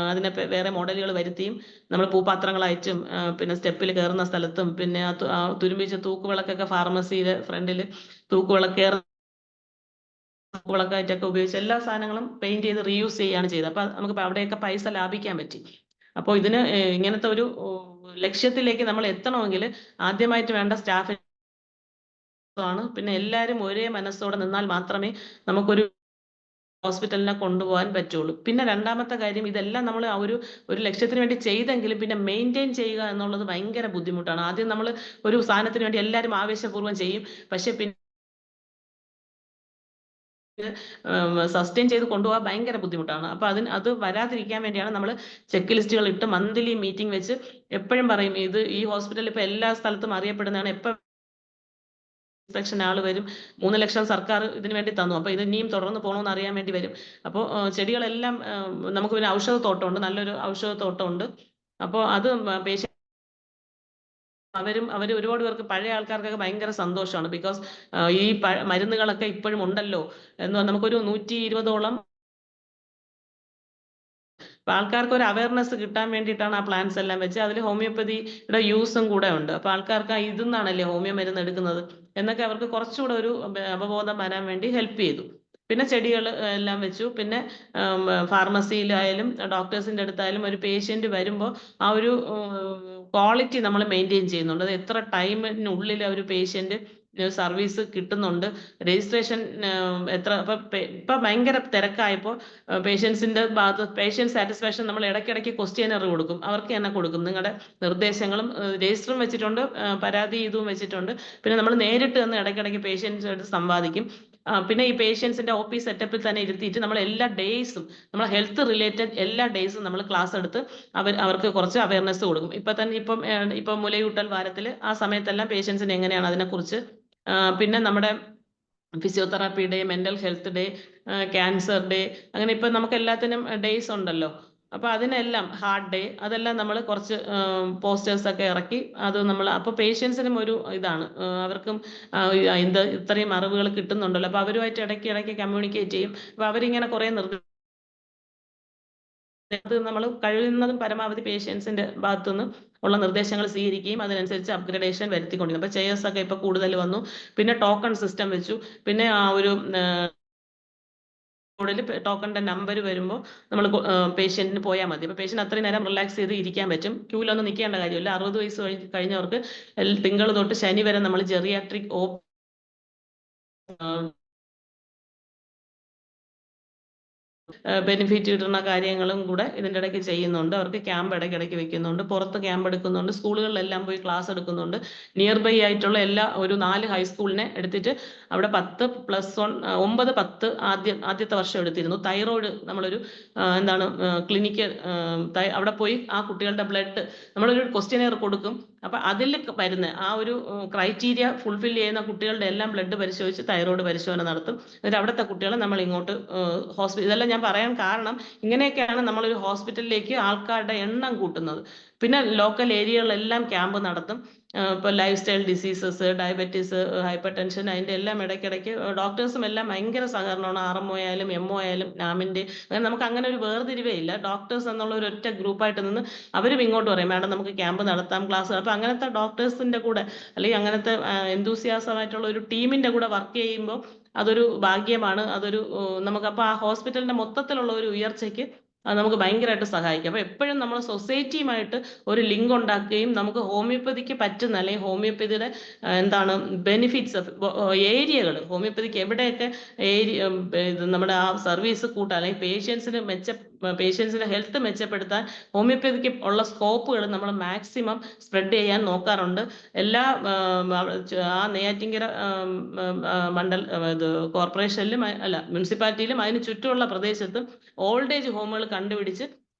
അതിനെ വേറെ മോഡലുകൾ വരുത്തിയും നമ്മൾ പൂപ്പാത്രങ്ങളായിട്ടും പിന്നെ സ്റ്റെപ്പിൽ കയറുന്ന സ്ഥലത്തും പിന്നെ ആ തുരുമ്പിച്ച തൂക്കുവിളക്കൊക്കെ ഫാർമസിയുടെ ഫ്രണ്ടിൽ തൂക്കുവിളക്കായിട്ടൊക്കെ ഉപയോഗിച്ച് എല്ലാ സാധനങ്ങളും പെയിന്റ് ചെയ്ത് റീയൂസ് ചെയ്യുകയാണ് ചെയ്തത്. അപ്പൊ നമുക്ക് അവിടെയൊക്കെ പൈസ ലാഭിക്കാൻ പറ്റി. അപ്പോൾ ഇതിന് ഇങ്ങനത്തെ ഒരു ലക്ഷ്യത്തിലേക്ക് നമ്മൾ എത്തണമെങ്കിൽ ആദ്യമായിട്ട് വേണ്ട സ്റ്റാഫ് ആണ്. പിന്നെ എല്ലാവരും ഒരേ മനസ്സോടെ നിന്നാൽ മാത്രമേ നമുക്കൊരു ഹോസ്പിറ്റലിനെ കൊണ്ടുപോകാൻ പറ്റുള്ളൂ. പിന്നെ രണ്ടാമത്തെ കാര്യം, ഇതെല്ലാം നമ്മൾ ആ ഒരു ലക്ഷ്യത്തിന് വേണ്ടി ചെയ്തെങ്കിലും പിന്നെ മെയിൻറ്റെയിൻ ചെയ്യുക എന്നുള്ളത് ഭയങ്കര ബുദ്ധിമുട്ടാണ്. ആദ്യം നമ്മൾ ഒരു സാധനത്തിന് വേണ്ടി എല്ലാവരും ആവേശപൂർവ്വം ചെയ്യും, പക്ഷെ പിന്നെ സസ്റ്റെയിൻ ചെയ്ത് കൊണ്ടുപോകാൻ ഭയങ്കര ബുദ്ധിമുട്ടാണ്. അപ്പൊ അത് വരാതിരിക്കാൻ വേണ്ടിയാണ് നമ്മൾ ചെക്ക് ലിസ്റ്റുകൾ ഇട്ട് മന്ത്ലി മീറ്റിംഗ് വെച്ച് എപ്പോഴും പറയും, ഈ ഹോസ്പിറ്റൽ ഇപ്പൊ എല്ലാ സ്ഥലത്തും അറിയപ്പെടുന്നതാണ്. ഇൻസ്പെക്ഷൻ ആൾ വരും, 3 ലക്ഷം സർക്കാർ ഇതിനു വേണ്ടി തന്നു, അപ്പൊ ഇത് ഇനിയും തുടർന്ന് പോകണമെന്ന് അറിയാൻ വേണ്ടി വരും. അപ്പോൾ ചെടികളെല്ലാം നമുക്ക് പിന്നെ ഔഷധത്തോട്ടമുണ്ട്, നല്ലൊരു ഔഷധത്തോട്ടമുണ്ട്. അപ്പോൾ അത് പേഷ്യൻ്റ് അവർ ഒരുപാട് പേർക്ക്, പഴയ ആൾക്കാർക്കൊക്കെ ഭയങ്കര സന്തോഷമാണ്. ബിക്കോസ് ഈ മരുന്നുകളൊക്കെ ഇപ്പോഴും ഉണ്ടല്ലോ എന്ന് നമുക്കൊരു 120ഓളം അപ്പൊ ആൾക്കാർക്ക് ഒരു അവയർനെസ് കിട്ടാൻ വേണ്ടിയിട്ടാണ് ആ പ്ലാൻസ് എല്ലാം വെച്ച് അതിൽ ഹോമിയോപ്പതിയുടെ യൂസും കൂടെ ഉണ്ട്. അപ്പൊ ആൾക്കാർക്ക് ഇതെന്നാണല്ലേ ഹോമിയോ മരുന്ന് എടുക്കുന്നത് എന്നൊക്കെ അവർക്ക് കുറച്ചുകൂടെ ഒരു അവബോധം വരാൻ വേണ്ടി ഹെൽപ്പ് ചെയ്തു. പിന്നെ ചെടികൾ എല്ലാം വെച്ചു. പിന്നെ ഫാർമസിയിലായാലും ഡോക്ടേഴ്സിന്റെ അടുത്തായാലും ഒരു പേഷ്യന്റ് വരുമ്പോൾ ആ ഒരു ക്വാളിറ്റി നമ്മൾ മെയിൻറ്റെയിൻ ചെയ്യുന്നുണ്ട്. അത് എത്ര ടൈമിനുള്ളിൽ ഒരു പേഷ്യന്റ് സർവീസ് കിട്ടുന്നുണ്ട്, രജിസ്ട്രേഷൻ എത്ര. ഇപ്പൊ ഭയങ്കര തിരക്കായപ്പോൾ പേഷ്യൻസിന്റെ ഭാഗത്ത് പേഷ്യന്റ് സാറ്റിസ്ഫാക്ഷൻ നമ്മൾ ഇടയ്ക്കിടയ്ക്ക് ക്വസ്റ്റ്യനർ കൊടുക്കും, അവർക്ക് തന്നെ കൊടുക്കും. നിങ്ങളുടെ നിർദ്ദേശങ്ങളും രജിസ്റ്ററും വെച്ചിട്ടുണ്ട്, പരാതി ഇതും വെച്ചിട്ടുണ്ട്. പിന്നെ നമ്മൾ നേരിട്ട് തന്നെ ഇടയ്ക്കിടയ്ക്ക് പേഷ്യൻസുമായിട്ട് സംവാദിക്കും. പിന്നെ ഈ പേഷ്യൻസിന്റെ OP സെറ്റപ്പിൽ തന്നെ ഇരുത്തിയിട്ട് നമ്മൾ എല്ലാ ഡേയ്സും നമ്മൾ ഹെൽത്ത് റിലേറ്റഡ് എല്ലാ ഡേയ്സും നമ്മൾ ക്ലാസ് എടുത്ത് അവർക്ക് കുറച്ച് അവയർനെസ് കൊടുക്കും. ഇപ്പം മുലയൂട്ടൽ വാരത്തിൽ ആ സമയത്തെല്ലാം പേഷ്യൻസിന് എങ്ങനെയാണ് അതിനെക്കുറിച്ച്. പിന്നെ നമ്മുടെ physiotherapy day, mental health day, cancer day, അങ്ങനെ ഇപ്പൊ നമുക്ക് എല്ലാത്തിനും ഡേയ്സ് ഉണ്ടല്ലോ. അപ്പൊ അതിനെല്ലാം ഹാർട്ട് ഡേ, അതെല്ലാം നമ്മൾ കുറച്ച് പോസ്റ്റേഴ്സ് ഒക്കെ ഇറക്കി അത് നമ്മൾ അപ്പൊ പേഷ്യൻസിനും ഒരു ഇതാണ്, അവർക്കും ഇത്രയും അറിവുകൾ കിട്ടുന്നുണ്ടല്ലോ. അപ്പൊ അവരുമായിട്ട് ഇടയ്ക്ക് കമ്മ്യൂണിക്കേറ്റ് ചെയ്യും. അപ്പൊ അവരിങ്ങനെ കുറെ അത് നമ്മൾ കഴിയുന്നതും പരമാവധി പേഷ്യൻസിന്റെ ഭാഗത്തുനിന്ന് ഉള്ള നിർദ്ദേശങ്ങൾ സ്വീകരിക്കുകയും അതിനനുസരിച്ച് അപ്ഗ്രഡേഷൻ വരുത്തിക്കൊണ്ടിരുന്നു. അപ്പൊ ചെയേഴ്സ് ഒക്കെ ഇപ്പൊ കൂടുതൽ വന്നു. പിന്നെ ടോക്കൺ സിസ്റ്റം വെച്ചു. പിന്നെ ആ ഒരു ടോക്കണിന്റെ നമ്പർ വരുമ്പോൾ നമ്മൾ പേഷ്യന്റിന് പോയാൽ മതി. അപ്പൊ പേഷ്യന്റ് അത്രയും നേരം റിലാക്സ് ചെയ്ത് ഇരിക്കാൻ പറ്റും, ക്യൂലൊന്നും നിൽക്കേണ്ട കാര്യമില്ല. 60 വയസ്സ് കഴിഞ്ഞവർക്ക് തിങ്കൾ തൊട്ട് ശനി വരെ നമ്മൾ ജെറിയാട്രിക് ബെനിഫിറ്റ് കിട്ടുന്ന കാര്യങ്ങളും കൂടെ ഇതിൻ്റെ ഇടയ്ക്ക് ചെയ്യുന്നുണ്ട്. അവർക്ക് ക്യാമ്പ് ഇടയ്ക്കിടയ്ക്ക് വെക്കുന്നുണ്ട്, പുറത്ത് ക്യാമ്പ് എടുക്കുന്നുണ്ട്, സ്കൂളുകളിലെല്ലാം പോയി ക്ലാസ് എടുക്കുന്നുണ്ട്. നിയർ ബൈ ആയിട്ടുള്ള ഒരു 4 ഹൈസ്കൂളിനെ എടുത്തിട്ട് അവിടെ 9, 10 ആദ്യത്തെ വർഷം എടുത്തിരുന്നു. തൈറോയിഡ് നമ്മളൊരു ക്ലിനിക്ക് അവിടെ പോയി ആ കുട്ടികളുടെ ബ്ലഡ് നമ്മളൊരു ക്വസ്റ്റ്യനെയർ കൊടുക്കും. അപ്പൊ അതിൽ വരുന്ന ആ ഒരു ക്രൈറ്റീരിയ ഫുൾഫിൽ ചെയ്യുന്ന കുട്ടികളുടെ എല്ലാം ബ്ലഡ് പരിശോധിച്ച് തൈറോയിഡ് പരിശോധന നടത്തും. എന്നിട്ട് അവിടുത്തെ കുട്ടികളെ നമ്മൾ ഇങ്ങോട്ട് ഹോസ്പിറ്റൽ, ഇതെല്ലാം ഞാൻ പറയാൻ കാരണം ഇങ്ങനെയൊക്കെയാണ് നമ്മളൊരു ഹോസ്പിറ്റലിലേക്ക് ആൾക്കാരുടെ എണ്ണം കൂട്ടുന്നത്. പിന്നെ ലോക്കൽ ഏരിയകളിലെല്ലാം ക്യാമ്പ് നടത്തും. ഇപ്പോൾ life style diseases, diabetes, hyper tension, അതിൻ്റെ എല്ലാം ഇടയ്ക്കിടയ്ക്ക് ഡോക്ടേഴ്സും എല്ലാം ഭയങ്കര സഹകരണമാണ്. RMO ആയാലും MO ആയാലും നാമിൻ്റെ, അങ്ങനെ നമുക്ക് അങ്ങനെ ഒരു വേർതിരിവേ ഇല്ല. ഡോക്ടേഴ്സ് എന്നുള്ള ഒരു ഒറ്റ ഗ്രൂപ്പായിട്ട് നിന്ന് അവരും ഇങ്ങോട്ട് പറയും, മാഡം നമുക്ക് ക്യാമ്പ് നടത്താം, ക്ലാസ്. അപ്പം അങ്ങനത്തെ ഡോക്ടേഴ്സിൻ്റെ കൂടെ അല്ലെങ്കിൽ അങ്ങനത്തെ എന്തൂസിയാസമായിട്ടുള്ള ഒരു ടീമിൻ്റെ കൂടെ വർക്ക് ചെയ്യുമ്പോൾ അതൊരു ഭാഗ്യമാണ്. നമുക്ക് അപ്പോൾ ആ ഹോസ്പിറ്റലിന്റെ മൊത്തത്തിലുള്ള ഒരു ഉയർച്ചയ്ക്ക് അത് നമുക്ക് ഭയങ്കരമായിട്ട് സഹായിക്കും. അപ്പൊ എപ്പോഴും നമ്മൾ സൊസൈറ്റിയുമായിട്ട് ഒരു ലിങ്ക് ഉണ്ടാക്കുകയും നമുക്ക് ഹോമിയോപ്പതിക്ക് പറ്റുന്ന അല്ലെങ്കിൽ ഹോമിയോപ്പതിയുടെ ബെനിഫിറ്റ്സ് ഏരിയകൾ, ഹോമിയോപ്പതിക്ക് എവിടെയൊക്കെ നമ്മുടെ ആ സർവീസ് കൂട്ടാൻ അല്ലെങ്കിൽ പേഷ്യൻസിന്റെ ഹെൽത്ത് മെച്ചപ്പെടുത്താൻ ഹോമിയോപ്പതിക്ക് ഉള്ള സ്കോപ്പുകൾ നമ്മൾ മാക്സിമം സ്പ്രെഡ് ചെയ്യാൻ നോക്കാറുണ്ട്. എല്ലാ ആ നെയ്യാറ്റിൻകര കോർപ്പറേഷനിലും മുനിസിപ്പാലിറ്റിയിലും അതിന് ചുറ്റുമുള്ള പ്രദേശത്തും ഓൾഡ് ഏജ് ഹോമുകൾ കണ്ടുപിടിച്ച്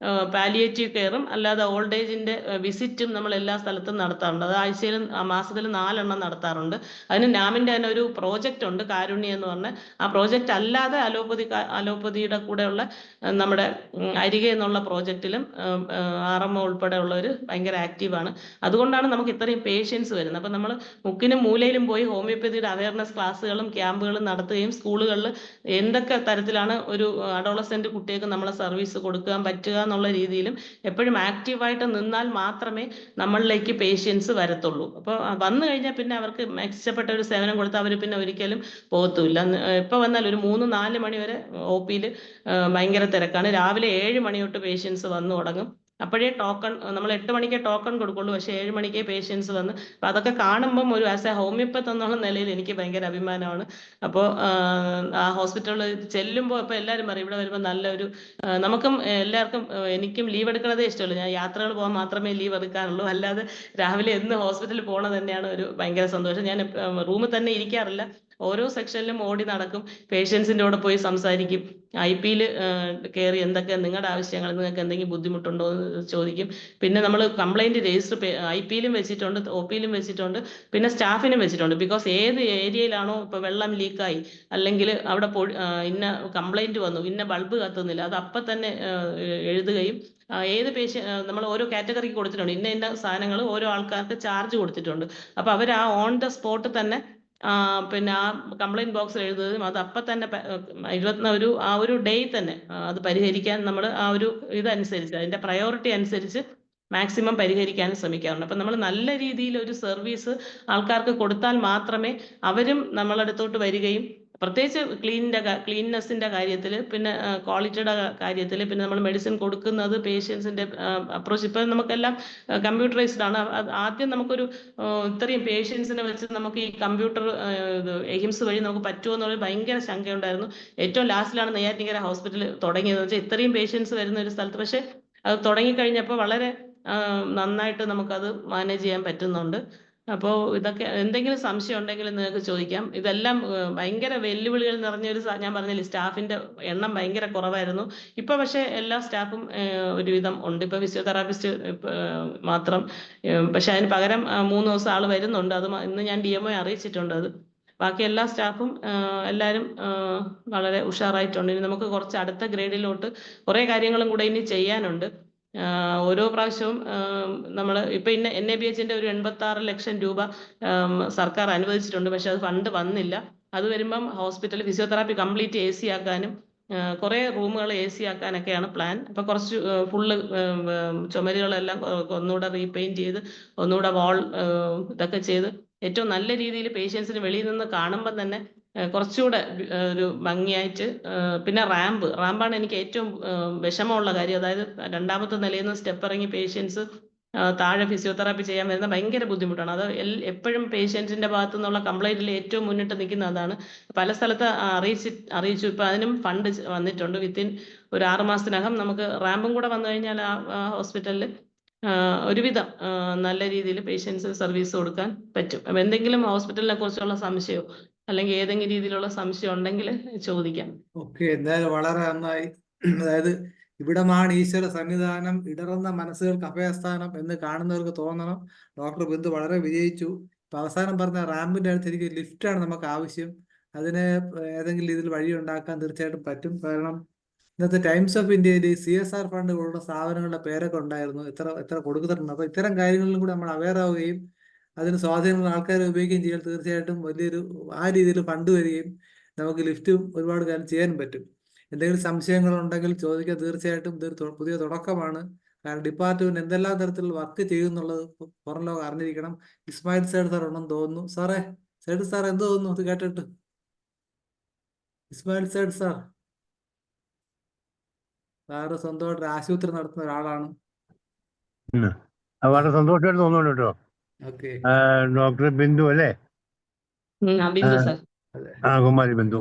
പാലിയേറ്റീവ് കെയറും അല്ലാതെ ഓൾഡ് ഏജിൻ്റെ വിസിറ്റും നമ്മൾ എല്ലാ സ്ഥലത്തും നടത്താറുണ്ട്. അത് ആഴ്ചയിൽ മാസത്തിൽ 4 എണ്ണം നടത്താറുണ്ട്. അതിന് നാമിൻ്റെ തന്നെ ഒരു പ്രോജക്റ്റ് ഉണ്ട്, കാരുണ്യ എന്ന് പറഞ്ഞ. ആ പ്രോജക്റ്റ് അല്ലാതെ അലോപ്പതിയുടെ കൂടെയുള്ള നമ്മുടെ അരികെ എന്നുള്ള പ്രോജക്റ്റിലും RMO ഉൾപ്പെടെയുള്ളവർ ഭയങ്കര ആക്റ്റീവാണ്. അതുകൊണ്ടാണ് നമുക്ക് ഇത്രയും പേഷ്യൻസ് വരുന്നത്. അപ്പം നമ്മൾ മുക്കിനും മൂലയിലും പോയി ഹോമിയോപ്പതിയുടെ അവയർനെസ് ക്ലാസ്സുകളും ക്യാമ്പുകളും നടത്തുകയും സ്കൂളുകളിൽ എന്തൊക്കെ തരത്തിലാണ് ഒരു അഡോളസെന്റ് കുട്ടികൾക്ക് നമ്മളെ സർവീസ് കൊടുക്കാൻ പറ്റുക എന്നുള്ള രീതിയിലും എപ്പോഴും ആക്റ്റീവായിട്ട് നിന്നാൽ മാത്രമേ നമ്മളിലേക്ക് പേഷ്യൻസ് വരത്തുള്ളൂ. അപ്പോൾ വന്നു കഴിഞ്ഞാൽ പിന്നെ അവർക്ക് മെച്ചപ്പെട്ട ഒരു സേവനം കൊടുത്താൽ അവർ പിന്നെ ഒരിക്കലും പോകത്തുമില്ല. എപ്പോൾ വന്നാൽ ഒരു 3-4 മണി വരെ OP-യിൽ ഭയങ്കര തിരക്കാണ്. രാവിലെ 7 മണി തൊട്ട് പേഷ്യൻസ് വന്നു തുടങ്ങും. അപ്പോഴേ ടോക്കൺ നമ്മൾ 8 മണിക്കേ ടോക്കൺ കൊടുക്കുള്ളൂ, പക്ഷേ 7 മണിക്കേ പേഷ്യൻസ് വന്ന്. അപ്പം അതൊക്കെ കാണുമ്പം ഒരു ആസ് എ ഹോമിയോപ്പത്ത് എന്നുള്ള നിലയിൽ എനിക്ക് ഭയങ്കര അഭിമാനമാണ്. അപ്പോൾ ആ ഹോസ്പിറ്റലിൽ ചെല്ലുമ്പോൾ ഇപ്പോൾ എല്ലാവരും പറയും ഇവിടെ വരുമ്പോൾ നല്ലൊരു നമുക്കും എല്ലാവർക്കും എനിക്കും ലീവ് എടുക്കണതേ ഇഷ്ടമുള്ളൂ. ഞാൻ യാത്രകൾ പോകാൻ മാത്രമേ ലീവ് എടുക്കാറുള്ളൂ. അല്ലാതെ രാവിലെ എന്ന് ഹോസ്പിറ്റലിൽ പോകണത് തന്നെയാണ് ഒരു ഭയങ്കര സന്തോഷം. ഞാൻ റൂമിൽ തന്നെ ഇരിക്കാറില്ല, ഓരോ സെക്ഷനിലും ഓടി നടക്കും, പേഷ്യൻസിൻ്റെ കൂടെ പോയി സംസാരിക്കും. IP-യിൽ കയറി എന്തൊക്കെ നിങ്ങളുടെ ആവശ്യങ്ങൾ, നിങ്ങൾക്ക് എന്തെങ്കിലും ബുദ്ധിമുട്ടുണ്ടോ എന്ന് ചോദിക്കും. പിന്നെ നമ്മൾ കംപ്ലൈൻറ്റ് രജിസ്റ്റർ IP-യിലും വെച്ചിട്ടുണ്ട്, OP-യിലും വെച്ചിട്ടുണ്ട്, പിന്നെ സ്റ്റാഫിനും വെച്ചിട്ടുണ്ട്. ബിക്കോസ് ഏത് ഏരിയയിലാണോ ഇപ്പോൾ വെള്ളം ലീക്കായി അല്ലെങ്കിൽ അവിടെ ഇന്ന കംപ്ലൈൻറ്റ് വന്നു, ഇന്ന ബൾബ് കത്തുന്നില്ല, അത് അപ്പം തന്നെ എഴുതുകയും ഏത് നമ്മൾ ഓരോ കാറ്റഗറിക്ക് കൊടുത്തിട്ടുണ്ട്. ഇന്ന സാധനങ്ങൾ ഓരോ ആൾക്കാർക്ക് ചാർജ് കൊടുത്തിട്ടുണ്ട്. അപ്പോൾ അവർ ആ ഓൺ ദ സ്പോട്ട് തന്നെ പിന്നെ ആ കംപ്ലൈൻറ്റ് ബോക്സിൽ എഴുതുകയും അത് അപ്പം തന്നെ ആ ഒരു ഡേ തന്നെ അത് പരിഹരിക്കാൻ നമ്മൾ ആ ഒരു ഇതനുസരിച്ച് അതിൻ്റെ പ്രയോറിറ്റി അനുസരിച്ച് മാക്സിമം പരിഹരിക്കാൻ ശ്രമിക്കാറുണ്ട്. അപ്പം നമ്മൾ നല്ല രീതിയിൽ ഒരു സർവീസ് ആൾക്കാർക്ക് കൊടുത്താൽ മാത്രമേ അവരും നമ്മളടുത്തോട്ട് വരികയും, പ്രത്യേകിച്ച് ക്ലീൻനെസ്സിൻ്റെ കാര്യത്തിൽ, പിന്നെ ക്വാളിറ്റിയുടെ കാര്യത്തിൽ, പിന്നെ നമ്മൾ മെഡിസിൻ കൊടുക്കുന്നത് പേഷ്യൻസിൻ്റെ അപ്രോച്ച് ഇപ്പം നമുക്കെല്ലാം കമ്പ്യൂട്ടറൈസ്ഡ് ആണ്. ആദ്യം നമുക്കൊരു ഇത്രയും പേഷ്യൻസിനെ വെച്ച് നമുക്ക് ഈ കമ്പ്യൂട്ടർ എയിംസ് വഴി നമുക്ക് പറ്റുമോ എന്നുള്ള ഭയങ്കര ശങ്കയുണ്ടായിരുന്നു. ഏറ്റവും ലാസ്റ്റിലാണ് നെയ്യാറ്റിൻകര ഹോസ്പിറ്റൽ തുടങ്ങിയതെന്ന് വെച്ചാൽ ഇത്രയും പേഷ്യൻസ് വരുന്ന ഒരു സ്ഥലത്ത്. പക്ഷേ അത് തുടങ്ങിക്കഴിഞ്ഞപ്പോൾ വളരെ നന്നായിട്ട് നമുക്കത് മാനേജ് ചെയ്യാൻ പറ്റുന്നുണ്ട്. അപ്പോൾ ഇതൊക്കെ എന്തെങ്കിലും സംശയം ഉണ്ടെങ്കിൽ നിങ്ങൾക്ക് ചോദിക്കാം. ഇതെല്ലാം ഭയങ്കര വെല്ലുവിളികൾ നിറഞ്ഞൊരു ഞാൻ പറഞ്ഞില്ലേ, സ്റ്റാഫിൻ്റെ എണ്ണം ഭയങ്കര കുറവായിരുന്നു. ഇപ്പോൾ പക്ഷേ എല്ലാ സ്റ്റാഫും ഒരുവിധം ഉണ്ട്. ഇപ്പോൾ ഫിസിയോതെറാപ്പിസ്റ്റ് മാത്രം, പക്ഷെ അതിന് പകരം 3 ദിവസം ആൾ വരുന്നുണ്ട്. അത് ഇന്ന് ഞാൻ DMO അറിയിച്ചിട്ടുണ്ട്. അത് ബാക്കി എല്ലാ സ്റ്റാഫും എല്ലാവരും വളരെ ഉഷാറായിട്ടുണ്ട്. ഇനി നമുക്ക് കുറച്ച് അടുത്ത ഗ്രേഡിലോട്ട് കുറേ കാര്യങ്ങളും കൂടെ ഇനി ചെയ്യാനുണ്ട്. ഓരോ പ്രാവശ്യവും നമ്മൾ ഇപ്പോൾ NABH-ൻ്റെ ഒരു 86 ലക്ഷം രൂപ സർക്കാർ അനുവദിച്ചിട്ടുണ്ട്. പക്ഷെ അത് ഫണ്ട് വന്നില്ല. അത് വരുമ്പം ഹോസ്പിറ്റൽ ഫിസിയോതെറാപ്പി കംപ്ലീറ്റ് AC ആക്കാനും കുറേ റൂമുകൾ AC ആക്കാനൊക്കെയാണ് പ്ലാൻ. അപ്പോൾ കുറച്ച് ഫുള്ള് ചുമരുകളെല്ലാം ഒന്നുകൂടെ റീപെയിൻറ്റ് ചെയ്ത് ഒന്നുകൂടെ വാൾ ഇതൊക്കെ ചെയ്ത് ഏറ്റവും നല്ല രീതിയിൽ പേഷ്യൻസിന് വെളിയിൽ നിന്ന് കാണുമ്പം തന്നെ കുറച്ചുകൂടെ ഒരു ഭംഗിയായിട്ട്. പിന്നെ റാമ്പാണ് എനിക്ക് ഏറ്റവും വിഷമമുള്ള കാര്യം. അതായത് 2ാമത്തെ നിലയിൽ നിന്ന് സ്റ്റെപ്പ് ഇറങ്ങി പേഷ്യൻസ് താഴെ ഫിസിയോതെറാപ്പി ചെയ്യാൻ വരുന്ന ഭയങ്കര ബുദ്ധിമുട്ടാണ്. അത് എപ്പോഴും പേഷ്യൻസിൻ്റെ ഭാഗത്തു നിന്നുള്ള കംപ്ലൈൻറ്റിൽ ഏറ്റവും മുന്നിട്ട് നിൽക്കുന്ന അതാണ്. പല സ്ഥലത്ത് അറിയിച്ചു. ഇപ്പോൾ അതിനും ഫണ്ട് വന്നിട്ടുണ്ട്. വിത്തിൻ ഒരു 6 മാസത്തിനകം നമുക്ക് റാമ്പും കൂടെ വന്നു കഴിഞ്ഞാൽ ആ ഹോസ്പിറ്റലിൽ ഒരുവിധം നല്ല രീതിയിൽ പേഷ്യൻസ് സർവീസ് കൊടുക്കാൻ പറ്റും. അപ്പം എന്തെങ്കിലും ഹോസ്പിറ്റലിനെ കുറിച്ചുള്ള സംശയമോ അല്ലെങ്കിൽ ഏതെങ്കിലും രീതിയിലുള്ള സംശയം ഉണ്ടെങ്കിൽ ചോദിക്കാം. ഓക്കെ, എന്തായാലും വളരെ നന്നായി. അതായത് ഇവിടമാണ് ഈശ്വര സന്നിധാനം, ഇടറുന്ന മനസ്സുകൾക്ക് അഭയസ്ഥാനം എന്ന് കാണുന്നവർക്ക് തോന്നണം. ഡോക്ടർ ബിന്ദു വളരെ വിജയിച്ചു. ഇപ്പൊ അവസാനം പറഞ്ഞ റാമ്പിന്റെ അടുത്ത് എനിക്ക് ലിഫ്റ്റാണ് നമുക്ക് ആവശ്യം. അതിന് ഏതെങ്കിലും രീതിയിൽ വഴി ഉണ്ടാക്കാൻ തീർച്ചയായിട്ടും പറ്റും. കാരണം ഇന്നത്തെ ടൈംസ് ഓഫ് ഇന്ത്യയിൽ CSR ഫണ്ട് പോലുള്ള സ്ഥാപനങ്ങളുടെ പേരൊക്കെ ഉണ്ടായിരുന്നു, എത്ര കൊടുക്കുന്നുണ്ട്. അപ്പൊ ഇത്തരം കാര്യങ്ങളിലും കൂടെ നമ്മൾ അവെയർ ആവുകയും അതിന് സ്വാധീനമുള്ള ആൾക്കാരെ ഉപയോഗിക്കുകയും ചെയ്യാൻ തീർച്ചയായിട്ടും വലിയൊരു ആ രീതിയിൽ ഫണ്ട് വരികയും നമുക്ക് ലിഫ്റ്റും ഒരുപാട് കാര്യം ചെയ്യാൻ പറ്റും. എന്തെങ്കിലും സംശയങ്ങളുണ്ടെങ്കിൽ ചോദിക്കാൻ തീർച്ചയായിട്ടും ഇതൊരു പുതിയ തുടക്കമാണ്. കാരണം ഡിപ്പാർട്ട്മെന്റ് എന്തെല്ലാം തരത്തിലുള്ള വർക്ക് ചെയ്യുന്നുള്ളത് പുറം ലോകം അറിഞ്ഞിരിക്കണം. ഇസ്മായിൽ സൈഡ് സാർ ഉണ്ടെന്ന് തോന്നുന്നു. സാറേ, സൈഡ് സാർ എന്ത് തോന്നുന്നു ഇത് കേട്ടിട്ട്? ഇസ്മായിൽ സൈഡ് സാറ് സ്വന്തമായിട്ട് ആശുപത്രി നടത്തുന്ന ഒരാളാണ്. വളരെ സന്തോഷമായിട്ട് തോന്നുന്നു കേട്ടോ. ഓക്കെ, ഡോക്ടർ ബിന്ദു അല്ലേ? ബിന്ദു സാർ. കുമാരി ബിന്ദു.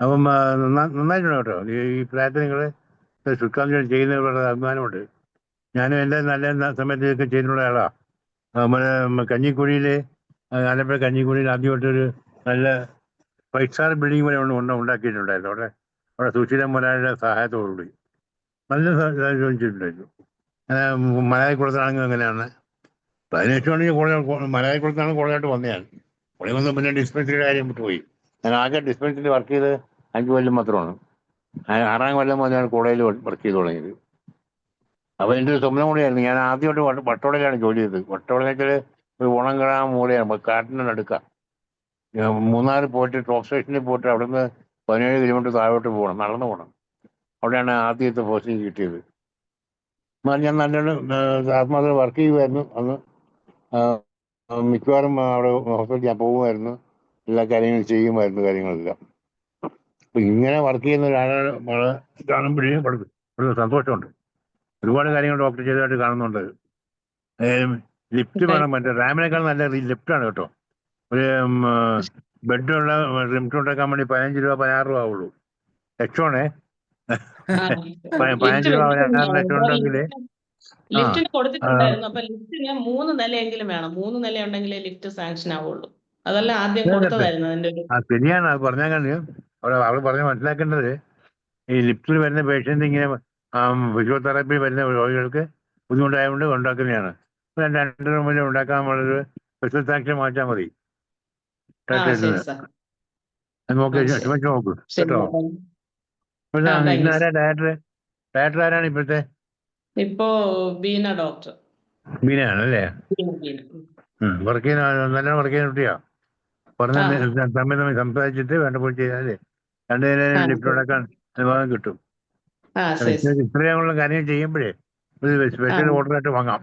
അപ്പം നന്നായിട്ടുണ്ട് കേട്ടോ. ഈ പ്രായത്തിൽ നിങ്ങൾ സുൽത്താൻ ചെയ്യുന്നതിൽ വളരെ അഭിമാനമുണ്ട്. ഞാനും എൻ്റെ നല്ല സമയത്ത് ഇതൊക്കെ ചെയ്തിട്ടുള്ള ആളാണ്. നമ്മുടെ കഞ്ഞിക്കുഴിയിൽ, ആലപ്പുഴ കഞ്ഞിക്കുഴിയിൽ ആദ്യമായിട്ടൊരു നല്ല 5 സ്റ്റാർ ബിൽഡിംഗ് വരെ ഉണ്ടാക്കിയിട്ടുണ്ടായിരുന്നു. അവിടെ സുശീല മുതലാളിയുടെ സഹായത്തോടുകൂടി. നല്ല ചോദിച്ചിട്ടുണ്ടായിരുന്നു. മലയാളിക്കുളത്താണെങ്കിൽ അങ്ങനെയാണ്. അതിനുശേഷമാണ് മലയാളിക്കുളത്താണ് കോളേജായിട്ട് വന്നത്. ഞാൻ കോളേജ് വന്ന് പിന്നെ ഡിസ്പെൻസറിയുടെ കാര്യം വിട്ടുപോയി. ഞാൻ ആകെ ഡിസ്പെൻസറി വർക്ക് ചെയ്ത് 5 കൊല്ലം മാത്രമാണ്. 6ാം കൊല്ലം മുതലാണ് കോളേജിൽ വർക്ക് ചെയ്ത് തുടങ്ങിയത്. അപ്പോൾ എൻ്റെ ഒരു സ്വപ്നം കൂടിയായിരുന്നു. ഞാൻ ആദ്യമായിട്ട് വട്ടവടയിലാണ് ജോലി ചെയ്തത്. വട്ടവടയിൽ വെച്ചാൽ ഒരു ഓണംകട മൂലയാണ്, കാട്ടിൻ്റെ നടുക്ക. മൂന്നാർ പോയിട്ട് ടോപ്പ് സ്റ്റേഷനിൽ പോയിട്ട് അവിടുന്ന് 17 കിലോമീറ്റർ താഴോട്ട് പോകണം, നടന്നു പോകണം. അവിടെയാണ് ആദ്യത്തെ പോസ്റ്റിംഗ് കിട്ടിയത്. എന്നാൽ ഞാൻ നല്ലോണം ആത്മാർത്ഥ വർക്ക് ചെയ്യുമായിരുന്നു. അന്ന് മിക്കവാറും അവിടെ ഹോസ്പിറ്റലിൽ ഞാൻ പോകുമായിരുന്നു, എല്ലാ കാര്യങ്ങളും ചെയ്യുമായിരുന്നു, കാര്യങ്ങളെല്ലാം. അപ്പം ഇങ്ങനെ വർക്ക് ചെയ്യുന്ന ഒരാളെ വളരെ കാണുമ്പോഴേ വളരെ സന്തോഷമുണ്ട്. ഒരുപാട് കാര്യങ്ങൾ ഡോക്ടർ ചെയ്തതായിട്ട് കാണുന്നുണ്ട്. ലിഫ്റ്റ് വേണം, മറ്റേ റാമിനേക്കാൾ നല്ല ലിഫ്റ്റാണ് കേട്ടോ. ഒരു ബെഡുള്ള ലിഫ്റ്റ് ഉണ്ടാക്കാൻ വേണ്ടി 15 രൂപ 16 രൂപ ആവുള്ളൂ. ലക്ഷമാണേ. 15 രൂപ 16 ലക്ഷം ഉണ്ടെങ്കിൽ ലിഫ്റ്റിന് കൊടുത്തിട്ടുണ്ടായിരുന്നു. അപ്പൊ ലിഫ്റ്റിന് 3 നിലയെങ്കിലും വേണം. 3 നില ഉണ്ടെങ്കിലേ ലിഫ്റ്റ് സാങ്ഷൻ ആവുള്ളൂ. അതെല്ലാം ആദ്യം കൊടുത്തതായിരുന്നു അതിന്റെ ഒരു. ശരിയാണ്, അത് പറഞ്ഞാൽ കണ്ടു. അവൾ പറഞ്ഞ് മനസ്സിലാക്കേണ്ടത്, ഈ ലിഫ്റ്റിൽ വരുന്ന പേഷ്യൻ്റ് ഇങ്ങനെ ഫിസിയോതെറാപ്പി വരുന്ന രോഗികൾക്ക് ബുദ്ധിമുട്ടായതുകൊണ്ട് ഉണ്ടാക്കുന്നതാണ്. 2 റൂമിൽ ഉണ്ടാക്കാൻ വളരെ സ്പെഷ്യൽ സാങ്ഷൻ മാറ്റാൻ മതി. നോക്ക്, ശ്രമിച്ചു നോക്ക് കേട്ടോ. ഇന്നാരാ ഡയറക്ടർ ആരാണ് ഇപ്പോഴത്തെ? ഇപ്പോ ബീന ഡോക്ടർ. ബീനയാണല്ലേ? വർക്ക് ചെയ്യുന്ന നല്ല വർക്ക് ചെയ്യുന്ന കുട്ടിയാ. പറഞ്ഞ തമ്മിൽ സംസാരിച്ചിട്ട് വേണ്ടപ്പോൾ ചെയ്താലേ 2 നിലയിൽ ലിഫ്റ്റ് ഉണ്ടാക്കാൻ അനുവാദം കിട്ടും. ഇത്രയുള്ള കാര്യം ചെയ്യുമ്പോഴേ ഒരു സ്പെഷ്യൽ ഓർഡറായിട്ട് വാങ്ങാം.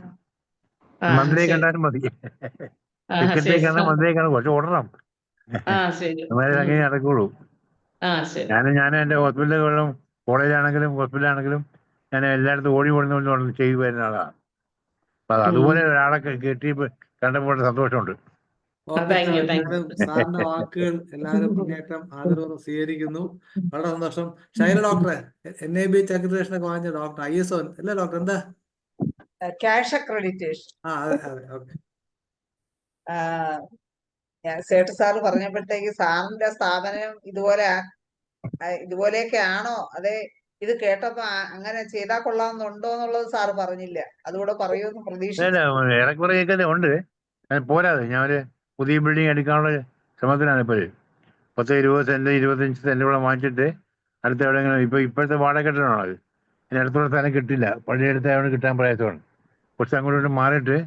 മന്ത്രിയെ കണ്ടാലും മതി. ടിക്കറ്റിലേക്ക് കണ്ടാൽ മന്ത്രിയെ കാണാൻ കുറച്ച് ഓടണം. അങ്ങനെ നടക്കുള്ളൂ. ഞാൻ എൻ്റെ ഹോസ്പിറ്റലുകളിലും കോളേജാണെങ്കിലും ഹോസ്പിറ്റലാണെങ്കിലും ഞാൻ എല്ലായിടത്തും ഓടി ഓടുന്ന ചെയ്തു വരുന്ന ആളാണ്. അപ്പം അതുപോലെ ഒരാളെ കെട്ടി കണ്ടപ്പോൾ സന്തോഷമുണ്ട്. സാറിന്റെ വാക്കുകൾ എല്ലാവരും മുന്നേറ്റം ആദരവോടെ സ്വീകരിക്കുന്നു. വളരെ സന്തോഷം. ഷൈല ഡോക്ടറെ, NAB അക്രഡിറ്റേഷനൊക്കെ വാങ്ങിച്ച ഡോക്ടർ, ISO അല്ലേ ഡോക്ടർ? എന്താ ക്യാഷ് അക്രഡിറ്റേഷൻ? അതെ അതെ, ഓക്കെ. ഞാൻ സേട്ട് സാറ് പറഞ്ഞപ്പോഴത്തേക്ക് സാറിന്റെ സ്ഥാപനം ഇതുപോലെയൊക്കെ ആണോ, അതെ ഇത് കേട്ടപ്പോ അങ്ങനെ ചെയ്താൽ കൊള്ളാമെന്നുണ്ടോ എന്നുള്ളത് സാറ് പറഞ്ഞില്ല. അതുകൂടെ പറയുമെന്ന് പ്രതീക്ഷിച്ചു. ഏറെക്കുറെയൊക്കെ ഉണ്ട്, പോരാതെ. ഞാനൊരു പുതിയ ബിൽഡിംഗ് എടുക്കാനുള്ള ശ്രമത്തിനാണ് ഇപ്പോൾ. 10-20 സെന്റ് 25 സെന്റോളം വാങ്ങിച്ചിട്ട് അടുത്ത എവിടെയെങ്കിലും ഇപ്പോഴത്തെ വാടക കെട്ടിടമാണോ അത്, ഇനി അടുത്തുള്ള സ്ഥലം കിട്ടില്ല. പള്ളിയെടുത്ത് അവിടെ കിട്ടാൻ പ്രയാസമാണ്. കുറച്ച് അങ്ങോട്ട് മാറിയിട്ട്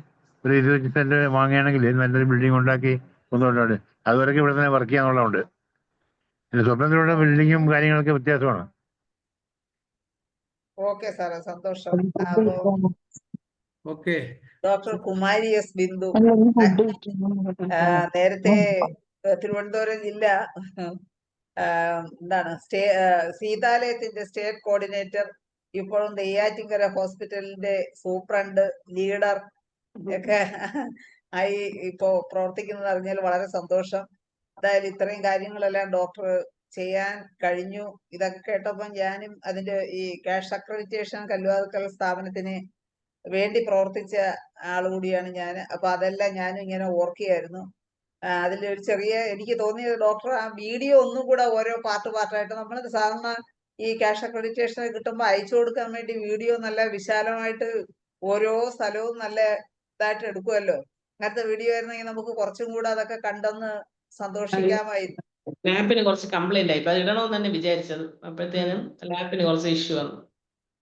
ഒരു 25 സെന്റ് വാങ്ങുകയാണെങ്കിൽ നല്ലൊരു ബിൽഡിംഗ് ഉണ്ടാക്കി കൊണ്ടുപോയിട്ടുണ്ട്. അതുവരെയൊക്കെ ഇവിടെ തന്നെ വർക്ക് ചെയ്യാനുള്ളതുണ്ട്. പിന്നെ സ്വപ്നത്തിലുള്ള ബിൽഡിങ്ങും കാര്യങ്ങളൊക്കെ വ്യത്യാസമാണ്. ഓക്കെ സാറേ, സന്തോഷം. Okay. Doctor Kumari S Bindu, നേരത്തെ തിരുവനന്തപുരം ജില്ല സീതാലയത്തിന്റെ സ്റ്റേറ്റ് കോർഡിനേറ്റർ, ഇപ്പോഴും നെയ്യാറ്റിൻകര ഹോസ്പിറ്റലിന്റെ സൂപ്രണ്ട്, ലീഡർ ഒക്കെ ആയി ഇപ്പോ പ്രവർത്തിക്കുന്നത് അറിഞ്ഞാൽ വളരെ സന്തോഷം. എന്തായാലും ഇത്രയും കാര്യങ്ങളെല്ലാം ഡോക്ടർ ചെയ്യാൻ കഴിഞ്ഞു. ഇതൊക്കെ കേട്ടപ്പോൾ ഞാനും അതിന്റെ ഈ ക്യാഷ് അക്രഡിറ്റേഷൻ കല്ലുവാതുക്കൽ സ്ഥാപനത്തിന് വേണ്ടി പ്രവർത്തിച്ച ആളുകൂടിയാണ് ഞാൻ. അപ്പൊ അതെല്ലാം ഞാനും ഇങ്ങനെ ഓർക്കുകയായിരുന്നു. അതിലൊരു ചെറിയ എനിക്ക് തോന്നിയത് ഡോക്ടർ ആ വീഡിയോ ഒന്നും കൂടെ ഓരോ പാർട്ടായിട്ട് നമ്മൾ സാധാരണ ഈ ക്യാഷ് അക്രഡിറ്റേഷൻ കിട്ടുമ്പോൾ അയച്ചു കൊടുക്കാൻ വേണ്ടി വീഡിയോ നല്ല വിശാലമായിട്ട് ഓരോ സ്ഥലവും നല്ല ഇതായിട്ട് എടുക്കുമല്ലോ. അങ്ങനത്തെ വീഡിയോ ആയിരുന്നെങ്കിൽ നമുക്ക് കുറച്ചും കൂടെ അതൊക്കെ കണ്ടെന്ന് സന്തോഷിക്കാമായിരുന്നു. ലാപ്പിന് കുറച്ച് കംപ്ലൈന്റ് ആയി, അത് ഇടണമെന്ന് തന്നെ വിചാരിച്ചത്. അപ്പോഴത്തേനും ലാപ്പിന് കുറച്ച് ഇഷ്യൂ വന്നു.